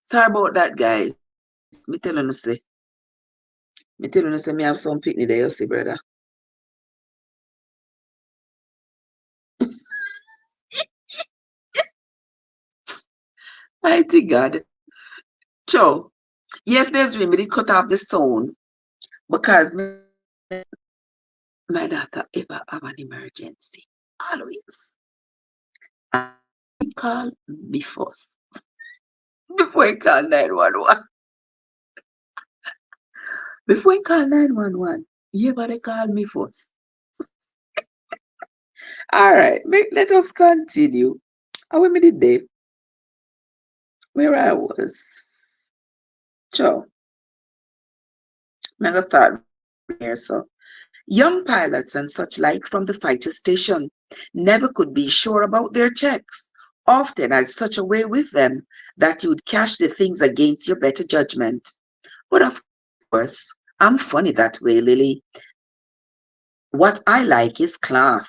Sorry about that, guys. Me tell you, say me have some picnic there, you see, brother. Mighty God. Cho, yes, there's me. Me did cut off the sound because my daughter ever have an emergency. Always. And he call me first. Before he call 911. Before he call 911, you better call me first. All right, let us continue. How many did they? Where I was. Cho, I'm going to start here. So, young pilots and such like from the fighter station never could be sure about their checks. Often had such a way with them that you'd cash the things against your better judgment. But of course, I'm funny that way, Lily. What I like is class.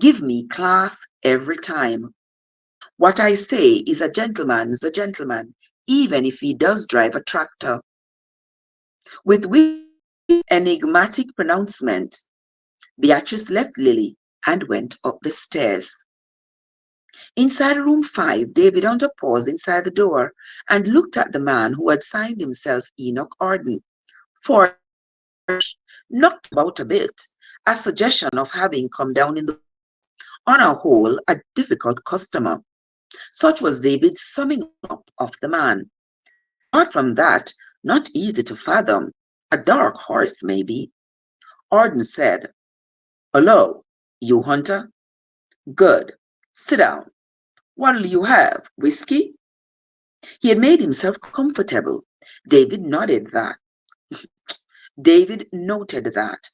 Give me class every time. What I say is a gentleman, even if he does drive a tractor. With which enigmatic pronouncement, Beatrice left Lily and went up the stairs. Inside room 5, David Hunter paused inside the door and looked at the man who had signed himself Enoch Arden. For knocked about a bit, a suggestion of having come down in the on a whole a difficult customer. Such was David's summing up of the man. Apart from that, not easy to fathom. A dark horse, maybe. Arden said, "Hello, you Hunter? Good. Sit down. What'll you have? Whiskey?" He had made himself comfortable. David nodded that. David noted that.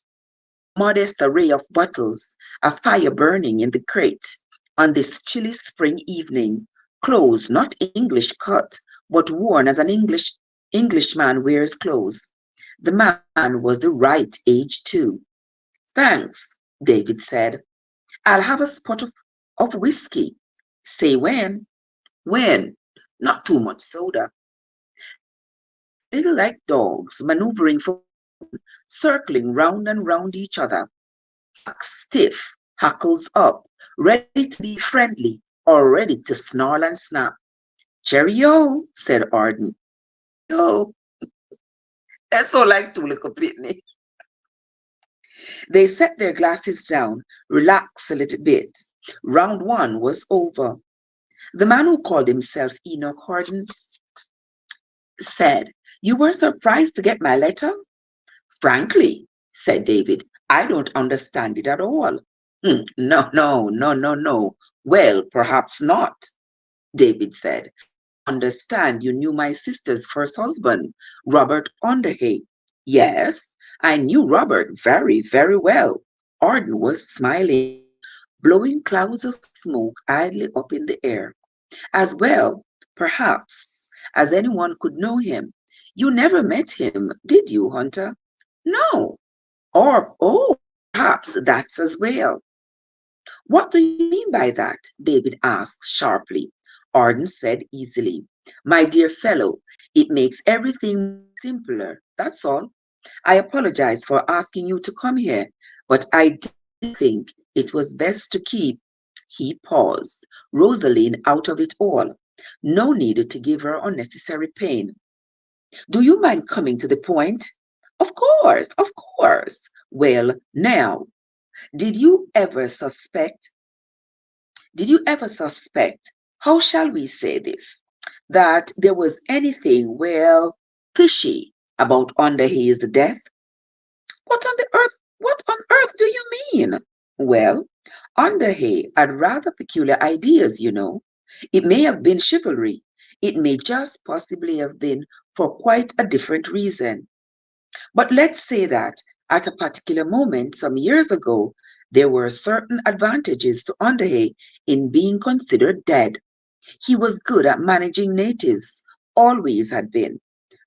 Modest array of bottles, a fire burning in the grate on this chilly spring evening, clothes not English cut, but worn as an Englishman wears clothes. The man was the right age too. "Thanks," David said. "I'll have a spot of whiskey." "Say when." "When? Not too much soda." A little like dogs maneuvering for circling round and round each other, backs stiff, hackles up, ready to be friendly or ready to snarl and snap. "Cheerio," said Arden. "Cheerio." That's so like two little pitney. They set their glasses down, relaxed a little bit. Round 1 was over. The man who called himself Enoch Arden said, "You were surprised to get my letter?" "Frankly," said David, "I don't understand it at all." No, no, no, no, no. Well, perhaps not," David said. "I understand you knew my sister's first husband, Robert Underhay." "Yes, I knew Robert very, very well." Arden was smiling, blowing clouds of smoke idly up in the air. "As well, perhaps, as anyone could know him. You never met him, did you, Hunter?" "No." "Or, oh, perhaps that's as well." "What do you mean by that?" David asked sharply. Arden said easily, "My dear fellow, it makes everything simpler, that's all. I apologize for asking you to come here, but I did think it was best to keep," he paused, "Rosaleen out of it all. No need to give her unnecessary pain. Do you mind coming to the point?" "Of course, of course. Well, now, did you ever suspect did you ever suspect, how shall we say this, that there was anything, well, fishy about Underhay's death?" What on earth do you mean?" "Well, Underhay had rather peculiar ideas, you know. It may have been chivalry. It may just possibly have been for quite a different reason. But let's say that at a particular moment some years ago, there were certain advantages to Underhay in being considered dead. He was good at managing natives, always had been.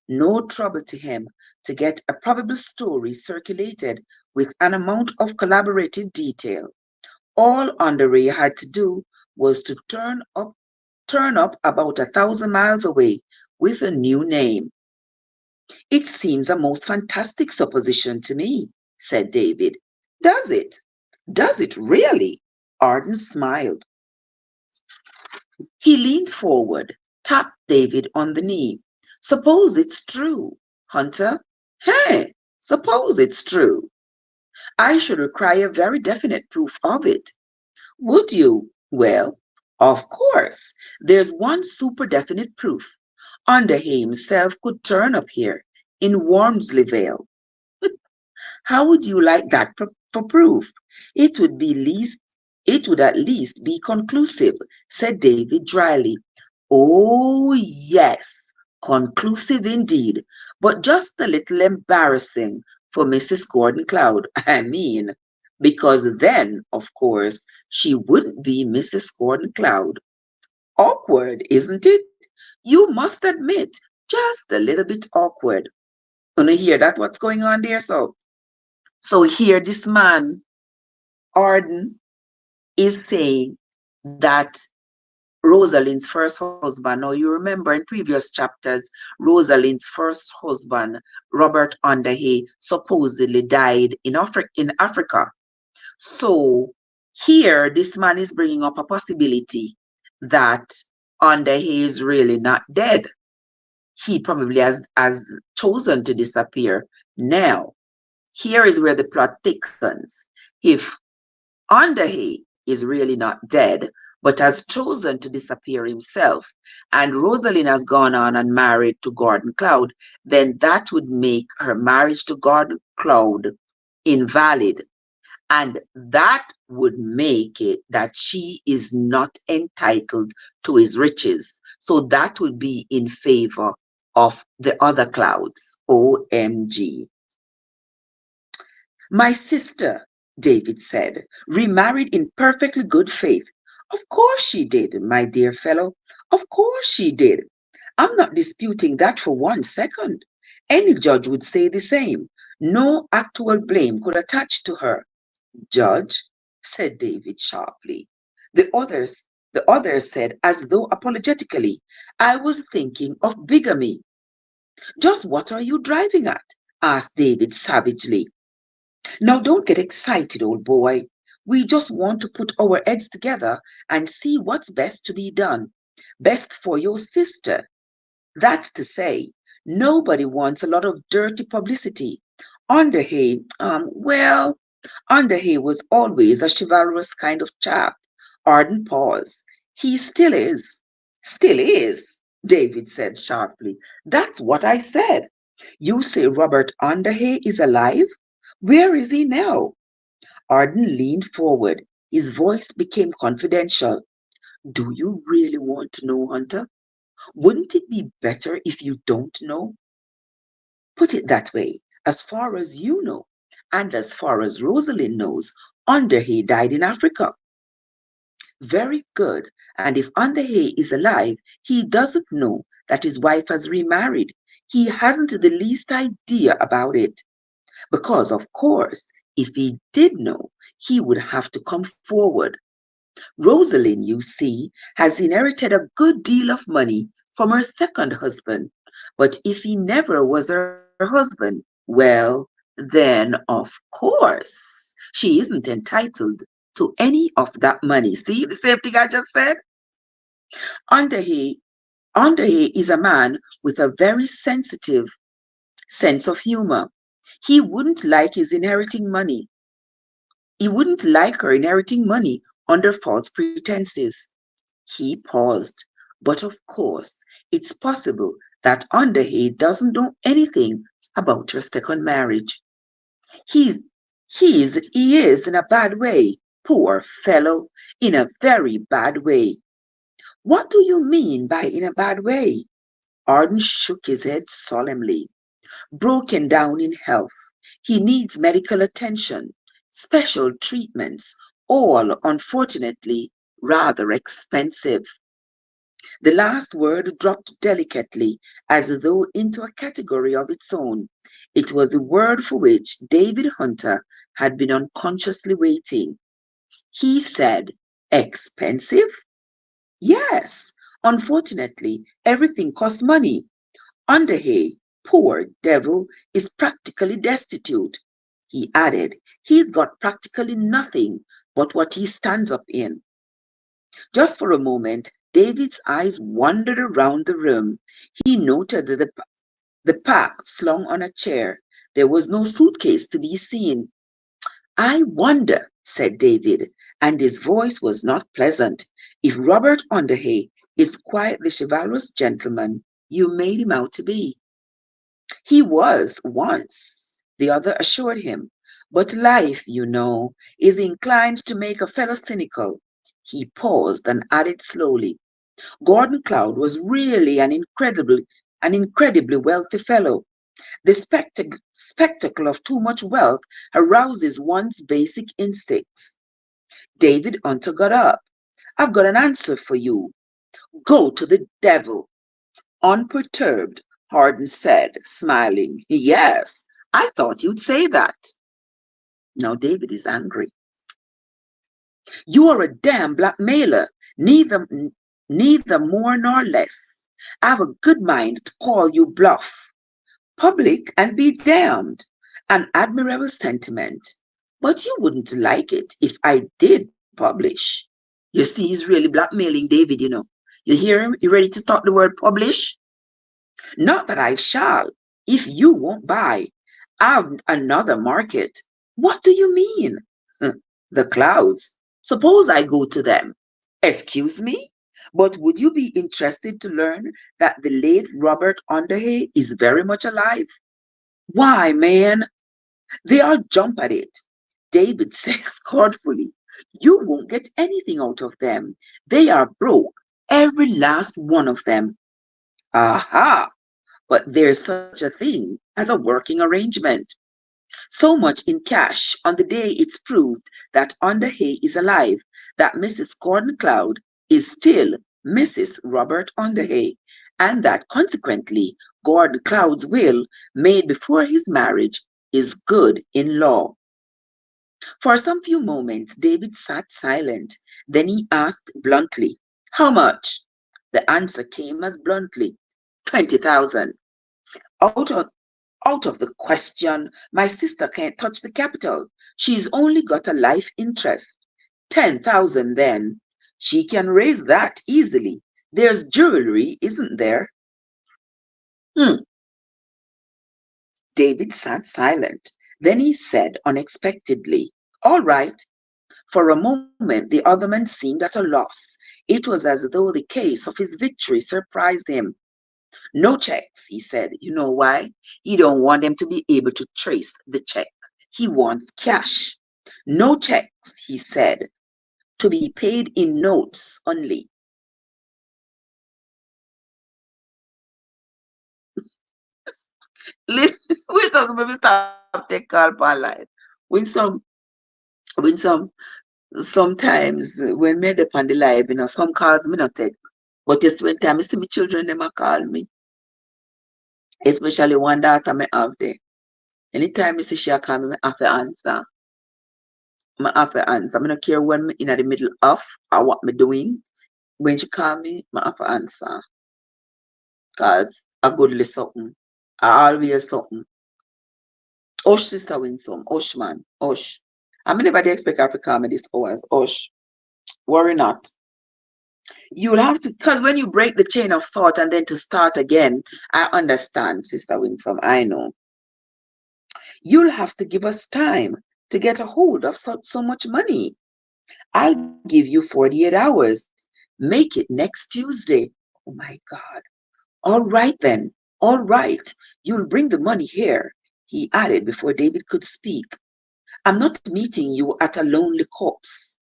No trouble to him to get a probable story circulated with an amount of collaborative detail. All Underhay had to do was to turn up about 1,000 miles away with a new name. It seems a most fantastic supposition to me, said David. Does it? Does it really? Arden smiled. He leaned forward, tapped David on the knee. Suppose it's true, Hunter. Hey, suppose it's true. I should require very definite proof of it. Would you? Well, of course. There's one super definite proof. Underhay himself could turn up here in Wormsleyvale. How would you like that for proof? It would be least it would at least be conclusive, said David dryly. Oh yes, conclusive indeed, but just a little embarrassing for Mrs. Gordon Cloud. I mean, because then, of course, she wouldn't be Mrs. Gordon Cloud. Awkward, isn't it? You must admit, just a little bit awkward. Wanna hear that what's going on there? So here this man, Arden, is saying that Rosaleen's first husband. Now you remember in previous chapters, Rosaleen's first husband, Robert Underhay, supposedly died in Africa. So here this man is bringing up a possibility that Underhay is really not dead. He probably has chosen to disappear. Now, here is where the plot thickens. If Underhay is really not dead, but has chosen to disappear himself, and Rosaleen has gone on and married to Gordon Cloud, then that would make her marriage to Gordon Cloud invalid. And that would make it that she is not entitled to his riches. So that would be in favor of the other clouds. OMG. My sister, David said, remarried in perfectly good faith. Of course she did, my dear fellow. Of course she did. I'm not disputing that for 1 second. Any judge would say the same. No actual blame could attach to her. Judge, said David sharply. The others, the others said, as though apologetically, I was thinking of bigamy. Just what are you driving at? Asked David savagely. Now don't get excited, old boy. We just want to put our heads together and see what's best to be done. Best for your sister. That's to say, nobody wants a lot of dirty publicity. Underhay, well, Underhay was always a chivalrous kind of chap. Arden paused. He still is. Still is, David said sharply. That's what I said. You say Robert Underhay is alive? Where is he now? Arden leaned forward. His voice became confidential. Do you really want to know, Hunter? Wouldn't it be better if you don't know? Put it that way, as far as you know, and as far as Rosaleen knows, Underhay died in Africa. Very good. And if Underhay is alive, he doesn't know that his wife has remarried. He hasn't the least idea about it. Because, of course, if he did know, he would have to come forward. Rosaleen, you see, has inherited a good deal of money from her second husband. But if he never was her husband, well, then, of course, she isn't entitled to any of that money. See the same thing I just said? Underhay, Underhay is a man with a very sensitive sense of humor. He wouldn't like his inheriting money. He wouldn't like her inheriting money under false pretenses. He paused. But of course, it's possible that Underhay doesn't know anything about her second marriage. He's he is in a bad way, poor fellow, in a very bad way. What do you mean by in a bad way? Arden shook his head solemnly. Broken down in health. He needs medical attention, special treatments, all unfortunately rather expensive. The last word dropped delicately, as though into a category of its own. It was the word for which David Hunter had been unconsciously waiting. He said, expensive? Yes, Unfortunately, everything costs money. Underhay, poor devil, is practically destitute. He added, he's got practically nothing but what he stands up in. Just for a moment, David's eyes wandered around the room. He noted the pack slung on a chair. There was no suitcase to be seen. I wonder, said David, and his voice was not pleasant, if Robert Underhay is quite the chivalrous gentleman you made him out to be. He was once, the other assured him, but life, you know, is inclined to make a fellow cynical. He paused and added slowly, Gordon Cloud was really an incredibly wealthy fellow. The spectacle of too much wealth arouses one's basic instincts. David Hunter got up. I've got an answer for you. Go to the devil. Unperturbed, Hardin said, smiling. Yes, I thought you'd say that. Now David is angry. You are a damn blackmailer, neither more nor less. I've a good mind to call you bluff. Public and be damned. An admirable sentiment. But you wouldn't like it if I did publish. You see, he's really blackmailing David. You hear him? You ready to talk the word publish? Not that I shall, if you won't buy. I've another market. What do you mean? The clouds. Suppose I go to them. Excuse me? But would you be interested to learn that the late Robert Underhay is very much alive? Why, man, they'll jump at it. David said scornfully, you won't get anything out of them. They are broke, every last one of them. Aha! But there's such a thing as a working arrangement. So much in cash on the day it's proved that Underhay is alive, that Mrs. Gordon Cloud is still Mrs. Robert Underhay, and that consequently Gordon Cloud's will, made before his marriage, is good in law. For some few moments David sat silent. Then he asked bluntly, How much? The answer came as bluntly, 20,000. Out of, out of the question. My sister can't touch the capital. She's only got a life interest. 10,000 then. She can raise that easily. There's jewelry, isn't there? Hmm. David sat silent. Then he said unexpectedly, All right. For a moment the other man seemed at a loss. It was as though the case of his victory surprised him. No checks, he said. You know why? He don't want them to be able to trace the check. He wants cash. No checks, he said, to be paid in notes only. Listen, when some stop take call for life. When some sometimes when me dey on the live, some calls me not take. But just when time I see my children, them a call me. Especially one daughter me have there. Anytime I see she a call me, I have to answer. I have to answer. I don't care when me in the middle of or what me doing. When she call me, I have to answer. Cause I goodly something. I always something. Osh sister win some. Osh man. Osh. I mean never dey expect her to call me this hours. Osh. Worry not. You'll have to, because when you break the chain of thought and then to start again, I understand, Sister Winsome. I know. You'll have to give us time to get a hold of so much money. I'll give you 48 hours. Make it next Tuesday. Oh my God. All right then. All right. You'll bring the money here, he added before David could speak. I'm not meeting you at a lonely copse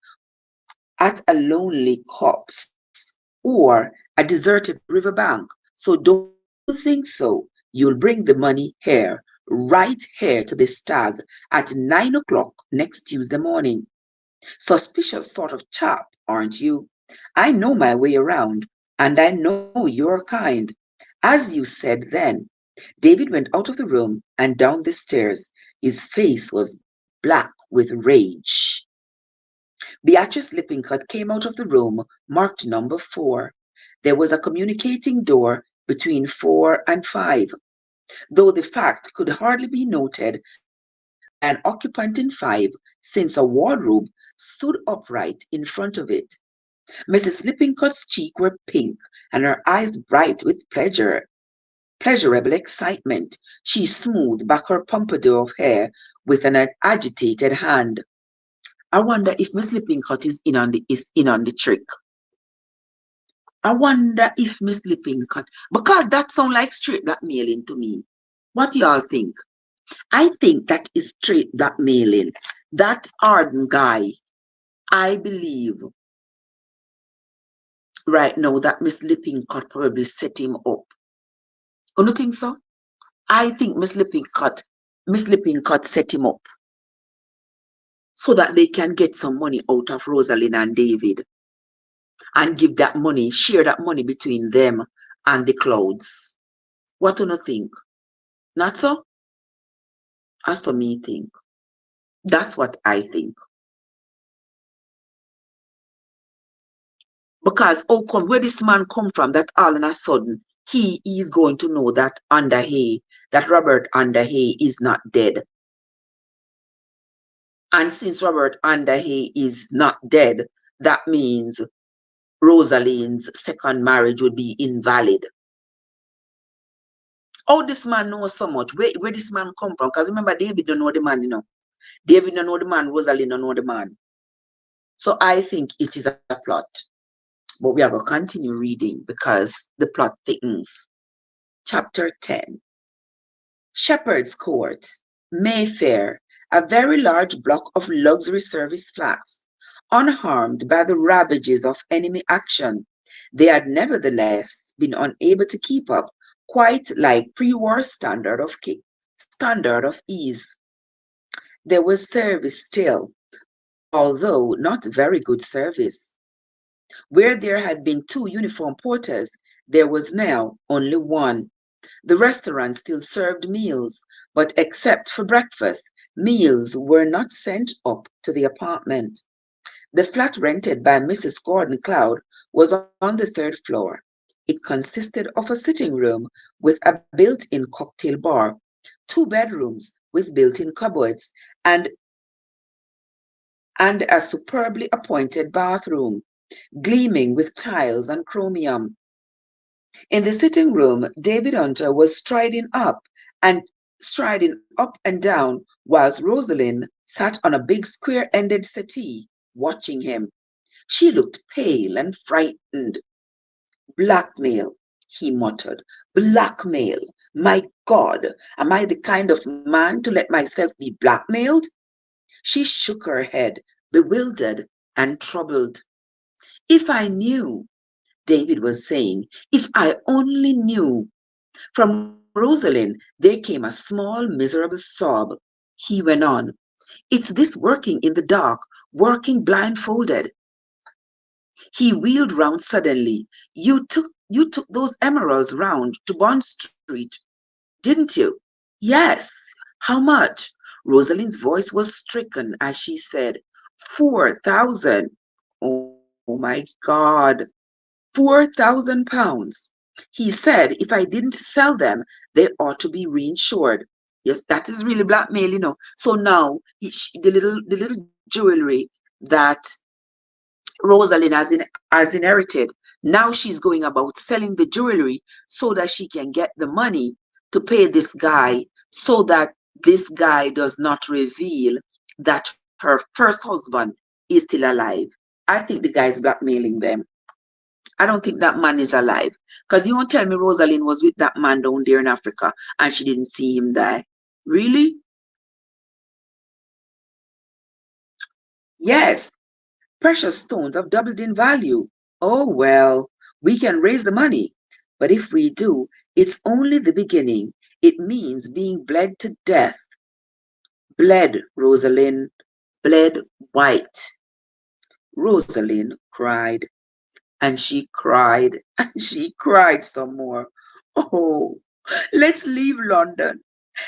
or a deserted riverbank. So don't you think so? You'll bring the money here, right here to the stag at 9 o'clock next Tuesday morning. Suspicious sort of chap, aren't you? I know my way around, and I know you're kind. As you said then. David went out of the room and down the stairs. His face was black with rage. Beatrice Lippincott came out of the room marked number 4. There was a communicating door between 4 and 5, though the fact could hardly be noted by an occupant in 5, since a wardrobe stood upright in front of it. Mrs. Lippincot's cheeks were pink and her eyes bright with pleasurable excitement. She smoothed back her pompadour of hair with an agitated hand. I wonder if Miss Lippincott is in on the trick. I wonder if Miss Lippincott, because that sounds like straight blackmailing to me. What y'all think? I think that is straight blackmailing. That Arden guy, I believe right now that Miss Lippincott probably set him up. You don't think so? I think Miss Lippincott set him up so that they can get some money out of Rosaleen and David and give that money, share that money between them and the clouds. What do you think? Not so? That's what me think. That's what I think. Because how come where this man come from that all of a sudden he is going to know that Underhay, that Robert Underhay is not dead. And since Robert Underhay is not dead, that means Rosaleen's second marriage would be invalid. Oh, this man knows so much. Where this man come from? Because remember, David don't know the man, David don't know the man, Rosaleen don't know the man. So I think it is a plot. But we are going to continue reading because the plot thickens. Chapter 10. Shepherd's Court, Mayfair, a very large block of luxury service flats. Unharmed by the ravages of enemy action, they had nevertheless been unable to keep up quite like pre-war standard of ease. There was service still, although not very good service. Where there had been 2 uniform porters, there was now only one. The restaurant still served meals, but except for breakfast, meals were not sent up to the apartment. The flat rented by Mrs. Gordon Cloud was on the 3rd floor. It consisted of a sitting room with a built-in cocktail bar, 2 bedrooms with built-in cupboards, and a superbly appointed bathroom, gleaming with tiles and chromium. In the sitting room, David Hunter was striding up and down, whilst Rosaleen sat on a big square-ended settee, watching him. She looked pale and frightened. Blackmail, he muttered. Blackmail. My God, am I the kind of man to let myself be blackmailed? She shook her head, bewildered and troubled. If I knew, David was saying, if I only knew. From Rosaleen there came a small, miserable sob. He went on, it's this working in the dark, working blindfolded. He wheeled round suddenly. You took those emeralds round to Bond Street, didn't you? Yes. How much? Rosaleen's voice was stricken as she said, 4,000. Oh my God. 4,000 pounds. He said if I didn't sell them, they ought to be reinsured. Yes, that is really blackmail, So now the little jewelry that Rosaleen has inherited. Now she's going about selling the jewelry so that she can get the money to pay this guy so that this guy does not reveal that her first husband is still alive. I think the guy is blackmailing them. I don't think that man is alive. Because you won't tell me Rosaleen was with that man down there in Africa and she didn't see him die. Really? Yes. Precious stones have doubled in value. Oh, well, we can raise the money. But if we do, it's only the beginning. It means being bled to death. Bled, Rosaleen. Bled white. Rosaleen cried. And she cried. And she cried some more. Oh, let's leave London.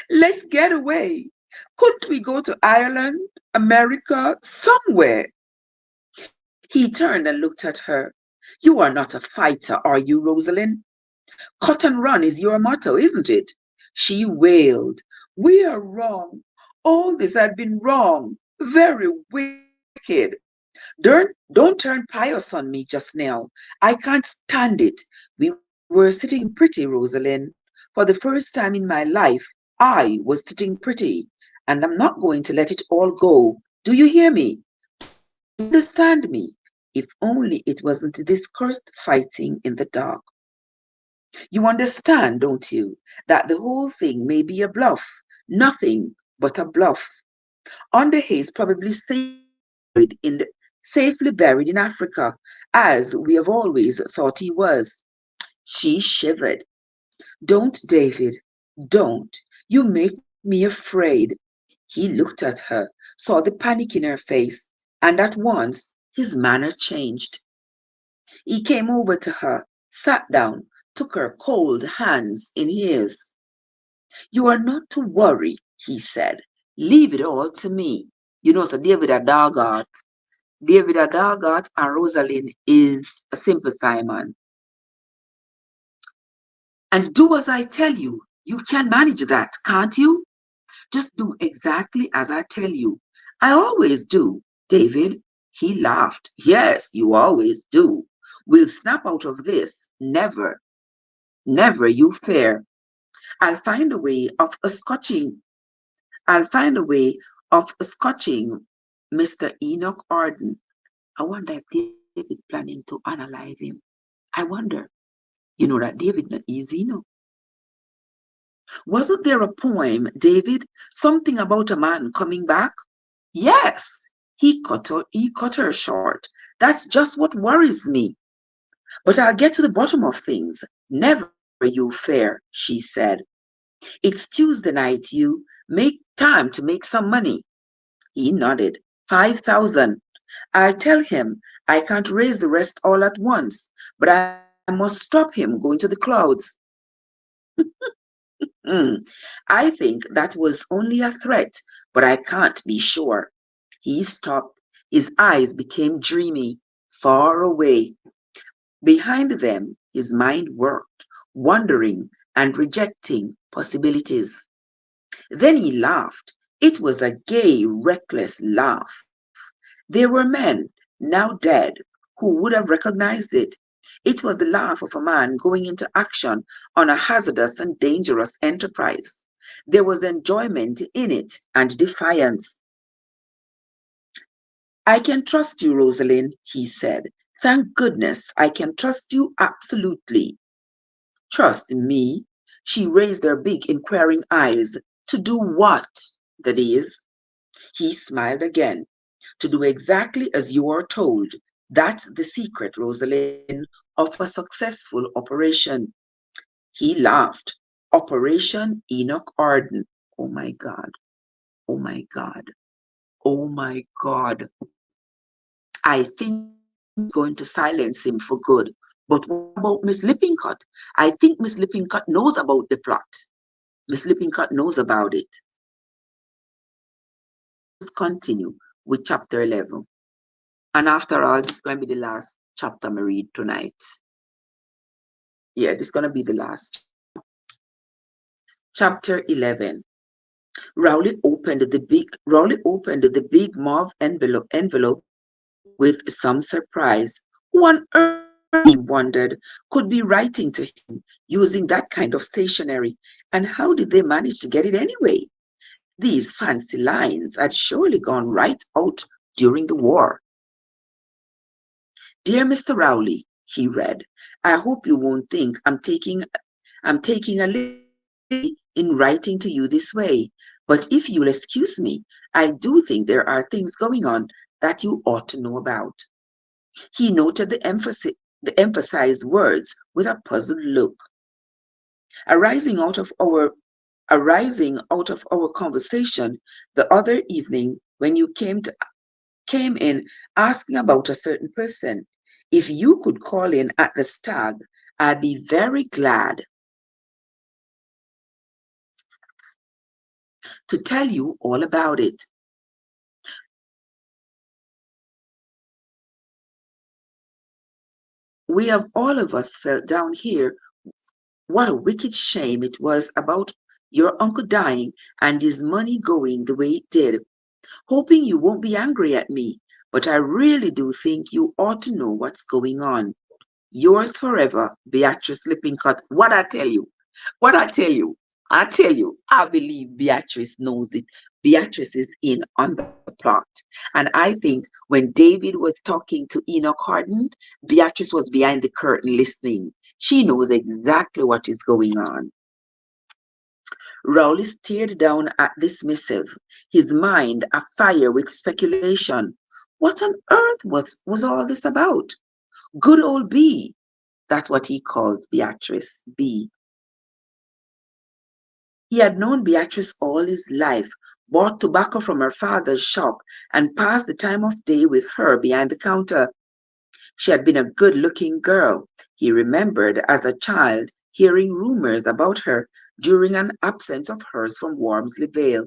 Let's get away. Couldn't we go to Ireland, America, somewhere? He turned and looked at her. You are not a fighter, are you, Rosaleen? Cut and run is your motto, isn't it? She wailed. We are wrong. All this had been wrong. Very wicked. Don't turn pious on me just now. I can't stand it. We were sitting pretty, Rosaleen. For the first time in my life, I was sitting pretty. And I'm not going to let it all go. Do you hear me? Do you understand me? If only it wasn't this cursed fighting in the dark. You understand, don't you, that the whole thing may be a bluff, nothing but a bluff. Under haze, probably safely buried in Africa, as we have always thought he was. She shivered. Don't, David, don't. You make me afraid. He looked at her, saw the panic in her face, and at once his manner changed. He came over to her, sat down, took her cold hands in his. You are not to worry, he said. Leave it all to me. You know, so David a doggart. David a doggart and Rosaleen is a simple Simon. And do as I tell you. You can manage that, can't you? Just do exactly as I tell you. I always do, David. He laughed. Yes, you always do. We'll snap out of this. Never, never you fear. I'll find a way of scotching. I'll find a way of scotching Mr. Enoch Arden. I wonder if David planning to unalive him. I wonder. You know that David not easy, no? Wasn't there a poem, David? Something about a man coming back? Yes. He cut her short. That's just what worries me. But I'll get to the bottom of things. Never you fear, she said. It's Tuesday night, you. Make time to make some money. He nodded. 5,000. I'll tell him I can't raise the rest all at once, but I must stop him going to the clouds. Hmm. I think that was only a threat, but I can't be sure. He stopped. His eyes became dreamy, far away. Behind them, his mind worked, wondering and rejecting possibilities. Then he laughed. It was a gay, reckless laugh. There were men, now dead, who would have recognized it. It was the laugh of a man going into action on a hazardous and dangerous enterprise. There was enjoyment in it and defiance. I can trust you, Rosaleen, he said. Thank goodness I can trust you absolutely. Trust me? She raised her big inquiring eyes. To do what? That is, he smiled again. To do exactly as you are told. That's the secret, Rosaleen, of a successful operation. He laughed. Operation Enoch Arden. Oh my God. Oh my God. Oh my God. I think this is going to silence him for good. But what about Miss Lippincott? I think Miss Lippincott knows about the plot. Miss Lippincott knows about it. Let us continue with chapter 11. And after all, this is going to be the last chapter I read tonight. Yeah, this is going to be the last. Chapter 11. Rowley opened the big mauve envelope with some surprise. Who on earth, he wondered, could be writing to him using that kind of stationery? And how did they manage to get it anyway? These fancy lines had surely gone right out during the war. Dear Mr. Rowley, he read, I hope you won't think I'm taking a liberty in writing to you this way, but if you'll excuse me, I do think there are things going on that you ought to know about. He noted the emphasized words with a puzzled look. Arising out of our arising out of our conversation the other evening when you came in asking about a certain person. If you could call in at the stag, I'd be very glad to tell you all about it. We have all of us felt down here what a wicked shame it was about your uncle dying and his money going the way it did. Hoping you won't be angry at me, but I really do think you ought to know what's going on. Yours forever, Beatrice Lippincott. What I tell you, what I tell you, I believe Beatrice knows it. Beatrice is in on the plot. And I think when David was talking to Enoch Harden, Beatrice was behind the curtain listening. She knows exactly what is going on. Rowley stared down at this missive, his mind afire with speculation. What on earth was all this about? Good old B. That's what he calls Beatrice, B. He had known Beatrice all his life, bought tobacco from her father's shop, and passed the time of day with her behind the counter. She had been a good-looking girl, he remembered as a child hearing rumors about her during an absence of hers from Wormsley Vale.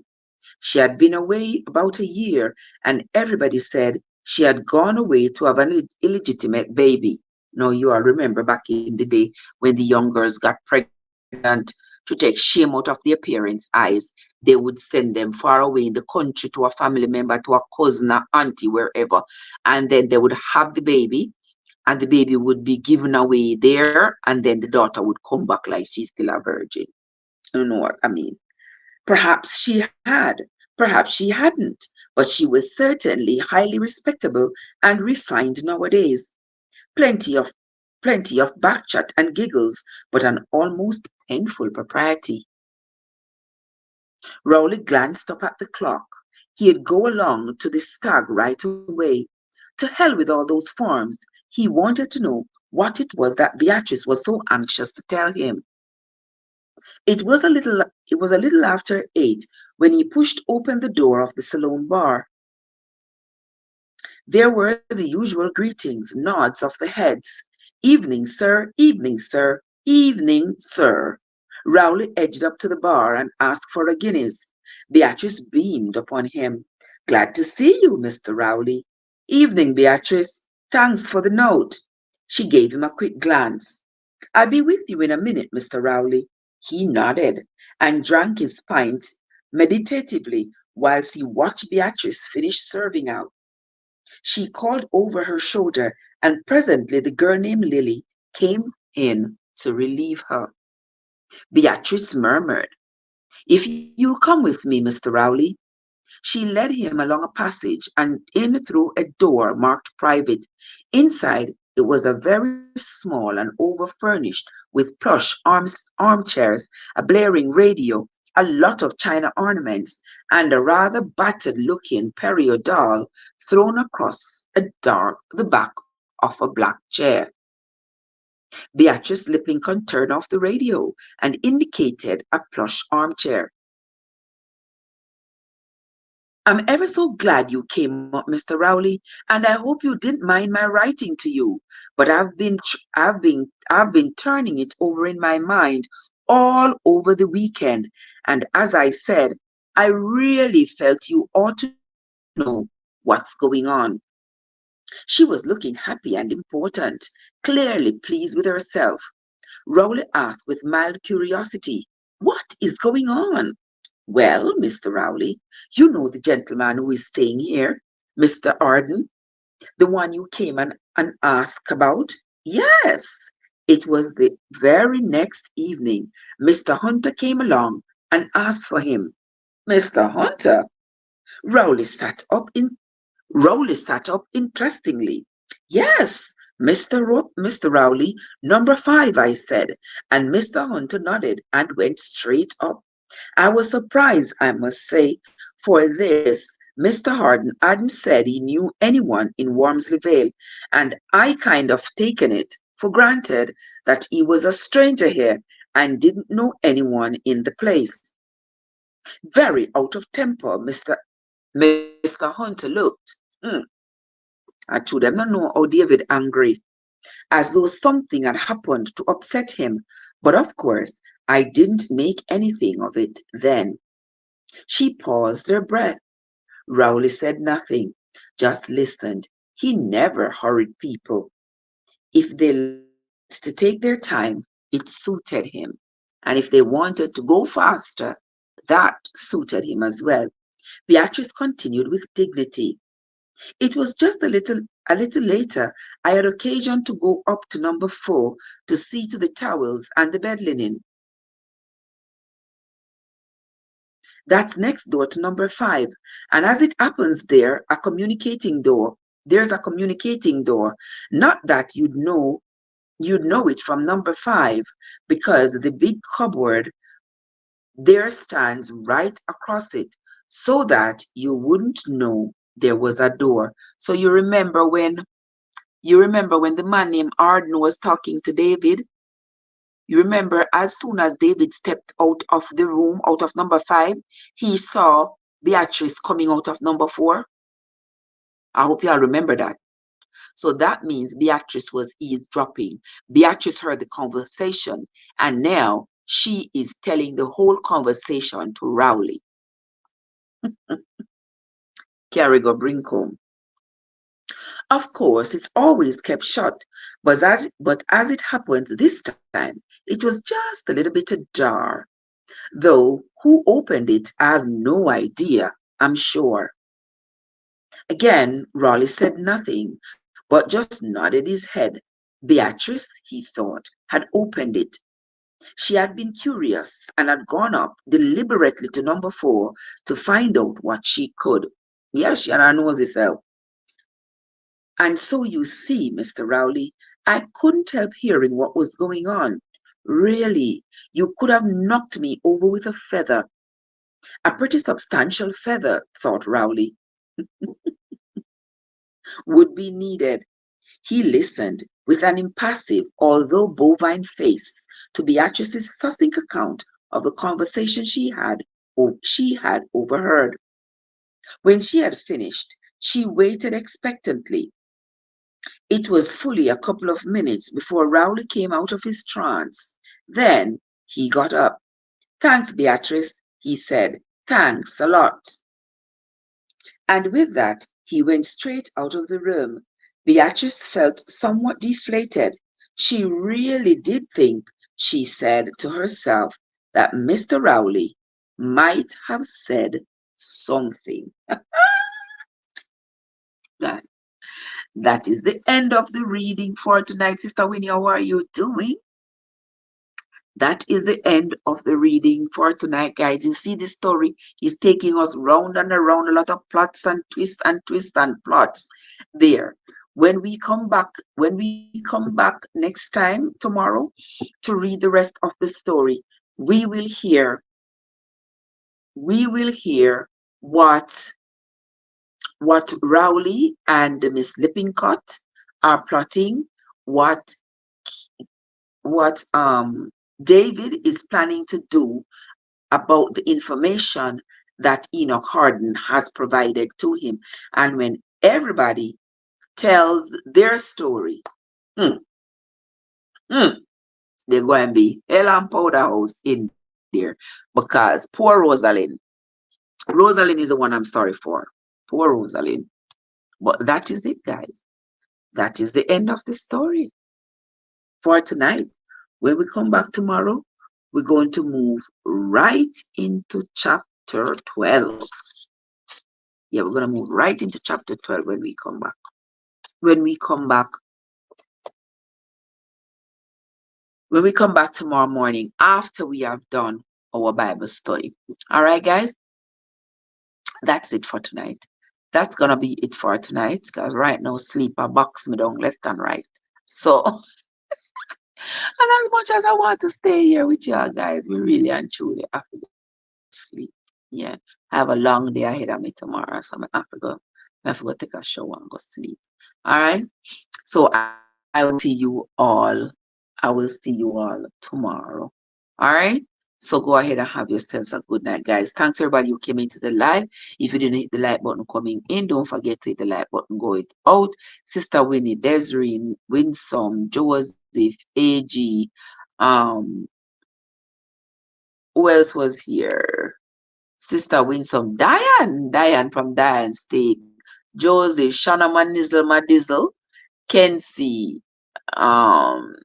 She had been away about a year, and everybody said she had gone away to have an illegitimate baby. Now, you all remember back in the day when the young girls got pregnant to take shame out of their parents' eyes, they would send them far away in the country to a family member, to a cousin, a auntie, wherever, and then they would have the baby, and the baby would be given away there, and then the daughter would come back like she's still a virgin. You know what I mean? Perhaps she had, perhaps she hadn't, but she was certainly highly respectable and refined nowadays. Plenty of plenty of backchat and giggles, but an almost painful propriety. Rowley glanced up at the clock. He'd go along to the stag right away. To hell with all those forms. He wanted to know what it was that Beatrice was so anxious to tell him. It was a little after 8 when he pushed open the door of the saloon bar. There were the usual greetings, nods of the heads. Evening, sir, evening, sir, evening, sir. Rowley edged up to the bar and asked for a Guinness. Beatrice beamed upon him. Glad to see you, Mr. Rowley. Evening, Beatrice. Thanks for the note. She gave him a quick glance. I'll be with you in a minute, Mr. Rowley. He nodded and drank his pint meditatively whilst he watched Beatrice finish serving out. She called over her shoulder, and presently the girl named Lily came in to relieve her. Beatrice murmured, If you'll come with me, Mr. Rowley. She led him along a passage and in through a door marked private. Inside it was a very small and over-furnished with plush armchairs, a blaring radio, a lot of china ornaments, and a rather battered-looking Perio doll thrown across the back of a black chair. Beatrice Lippincott turned off the radio and indicated a plush armchair. I'm ever so glad you came up, Mr. Rowley, and I hope you didn't mind my writing to you. But I've been turning it over in my mind all over the weekend, and as I said, I really felt you ought to know what's going on. She was looking happy and important, clearly pleased with herself. Rowley asked with mild curiosity, What is going on? Well, Mr. Rowley, you know the gentleman who is staying here, Mr. Arden, the one you came and asked about? Yes. It was the very next evening Mr. Hunter came along and asked for him. Mr. Hunter? Rowley sat up in Rowley sat up interestingly. Yes, Mr. Rowley, number 5, I said, and Mr. Hunter nodded and went straight up. I was surprised, I must say, for this Mr. Harden hadn't said he knew anyone in Wormsley Vale, and I kind of taken it for granted that he was a stranger here and didn't know anyone in the place. Very out of temper, Mr. Hunter looked. I told them not know how David angry, as though something had happened to upset him, but of course I didn't make anything of it then. She paused her breath. Rowley said nothing, just listened. He never hurried people. If they liked to take their time, it suited him. And if they wanted to go faster, that suited him as well. Beatrice continued with dignity. It was just a little later I had occasion to go up to number 4 to see to the towels and the bed linen. That's next door to number 5. And as it happens there's a communicating door. Not that you'd know it from number 5 because the big cupboard there stands right across it so that you wouldn't know there was a door. So you remember when the man named Arden was talking to David? You remember as soon as David stepped out of the room, out of number 5, he saw Beatrice coming out of number 4. I hope you all remember that. So that means Beatrice was eavesdropping. Beatrice heard the conversation, and now she is telling the whole conversation to Rowley. Carrigo Brincombe. Of course, it's always kept shut, but as it happens this time, it was just a little bit ajar. Though who opened it, I have no idea, I'm sure. Again, Raleigh said nothing, but just nodded his head. Beatrice, he thought, had opened it. She had been curious and had gone up deliberately to number 4 to find out what she could. Yes, she had her nose herself. And so you see, Mr. Rowley, I couldn't help hearing what was going on. Really, you could have knocked me over with a feather. A pretty substantial feather, thought Rowley, would be needed. He listened with an impassive, although bovine face, to Beatrice's succinct account of the conversation she had overheard. When she had finished, she waited expectantly. It was fully a couple of minutes before Rowley came out of his trance. Then he got up. Thanks, Beatrice, he said. Thanks a lot. And with that, he went straight out of the room. Beatrice felt somewhat deflated. She really did think, she said to herself, that Mr. Rowley might have said something. That, that is the end of the reading for tonight. Sister Winnie, how are you doing? That is the end of the reading for tonight, guys. You see, this story is taking us round and around, a lot of plots and twists and plots there. When we come back next time tomorrow to read the rest of the story, we will hear we will hear what Rowley and Miss Lippincott are plotting, what David is planning to do about the information that Enoch Harden has provided to him. And when everybody tells their story, hmm, hmm, they're going to be hell and powder house in there because poor Rosaleen. Rosaleen is the one I'm sorry for. Poor Rosaleen. But that is it, guys. That is the end of the story for tonight. When we come back tomorrow, we're going to move right into chapter 12. Yeah, we're going to move right into chapter 12 when we come back. When we come back tomorrow morning after we have done our Bible study. All right, guys, that's it for tonight. That's going to be it for tonight because right now sleep box me down left and right. So, and as much as I want to stay here with y'all guys, we really and truly have to go sleep. Yeah, I have a long day ahead of me tomorrow, so I have to go take a shower and go sleep. All right. So I will see you all. I will see you all tomorrow. All right. So go ahead and have yourselves a good night, guys. Thanks everybody who came into the live. If you didn't hit the like button coming in, don't forget to hit the like button going out. Sister Winnie, Desiree, Winsome, Joseph, AG, um, who else was here? Sister Winsome, Diane from Diane State, Joseph, Shana Manizzle Madizzle, Kenzie, Um,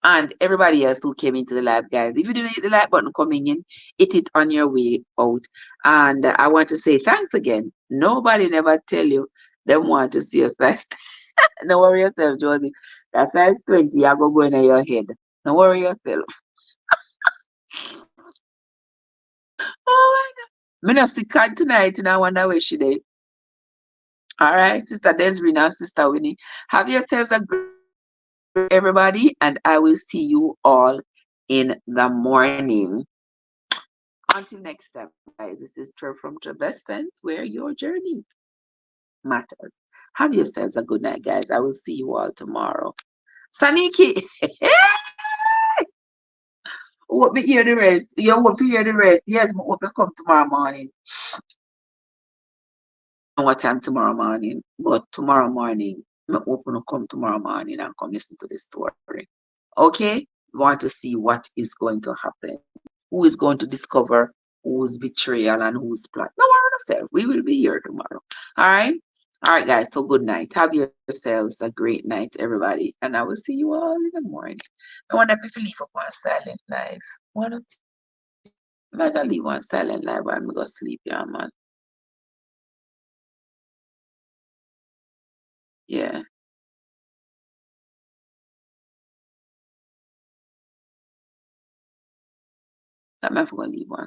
and everybody else who came into the live, guys. If you didn't hit the like button coming in, hit it on your way out. And I want to say thanks again. Nobody never tell you them want to see us size. Don't worry yourself, Josie. That size 20, I go in your head. Don't worry yourself. Oh my God. Me not stick on tonight and I wonder where she dey. All right, Sister Desiree and Sister Winnie. Have yourselves a great everybody, and I will see you all in the morning. Until next time, guys, this is Trev from Trevestance, where your journey matters. Have yourselves a good night, guys. I will see you all tomorrow. Saniki, hope me hear the rest. You hope to hear the rest. Yes, I hope you come tomorrow morning. Know what time tomorrow morning, but tomorrow morning, I hope you come tomorrow morning and come listen to the story. Okay? We want to see what is going to happen. Who is going to discover whose betrayal and whose plot. No worry yourself. We will be here tomorrow. All right? All right, guys. So good night. Have yourselves a great night, everybody. And I will see you all in the morning. I wonder if you leave up one silent life. One of you better leave one silent life and we go sleep, yeah, man. Yeah. That man for gonna leave one.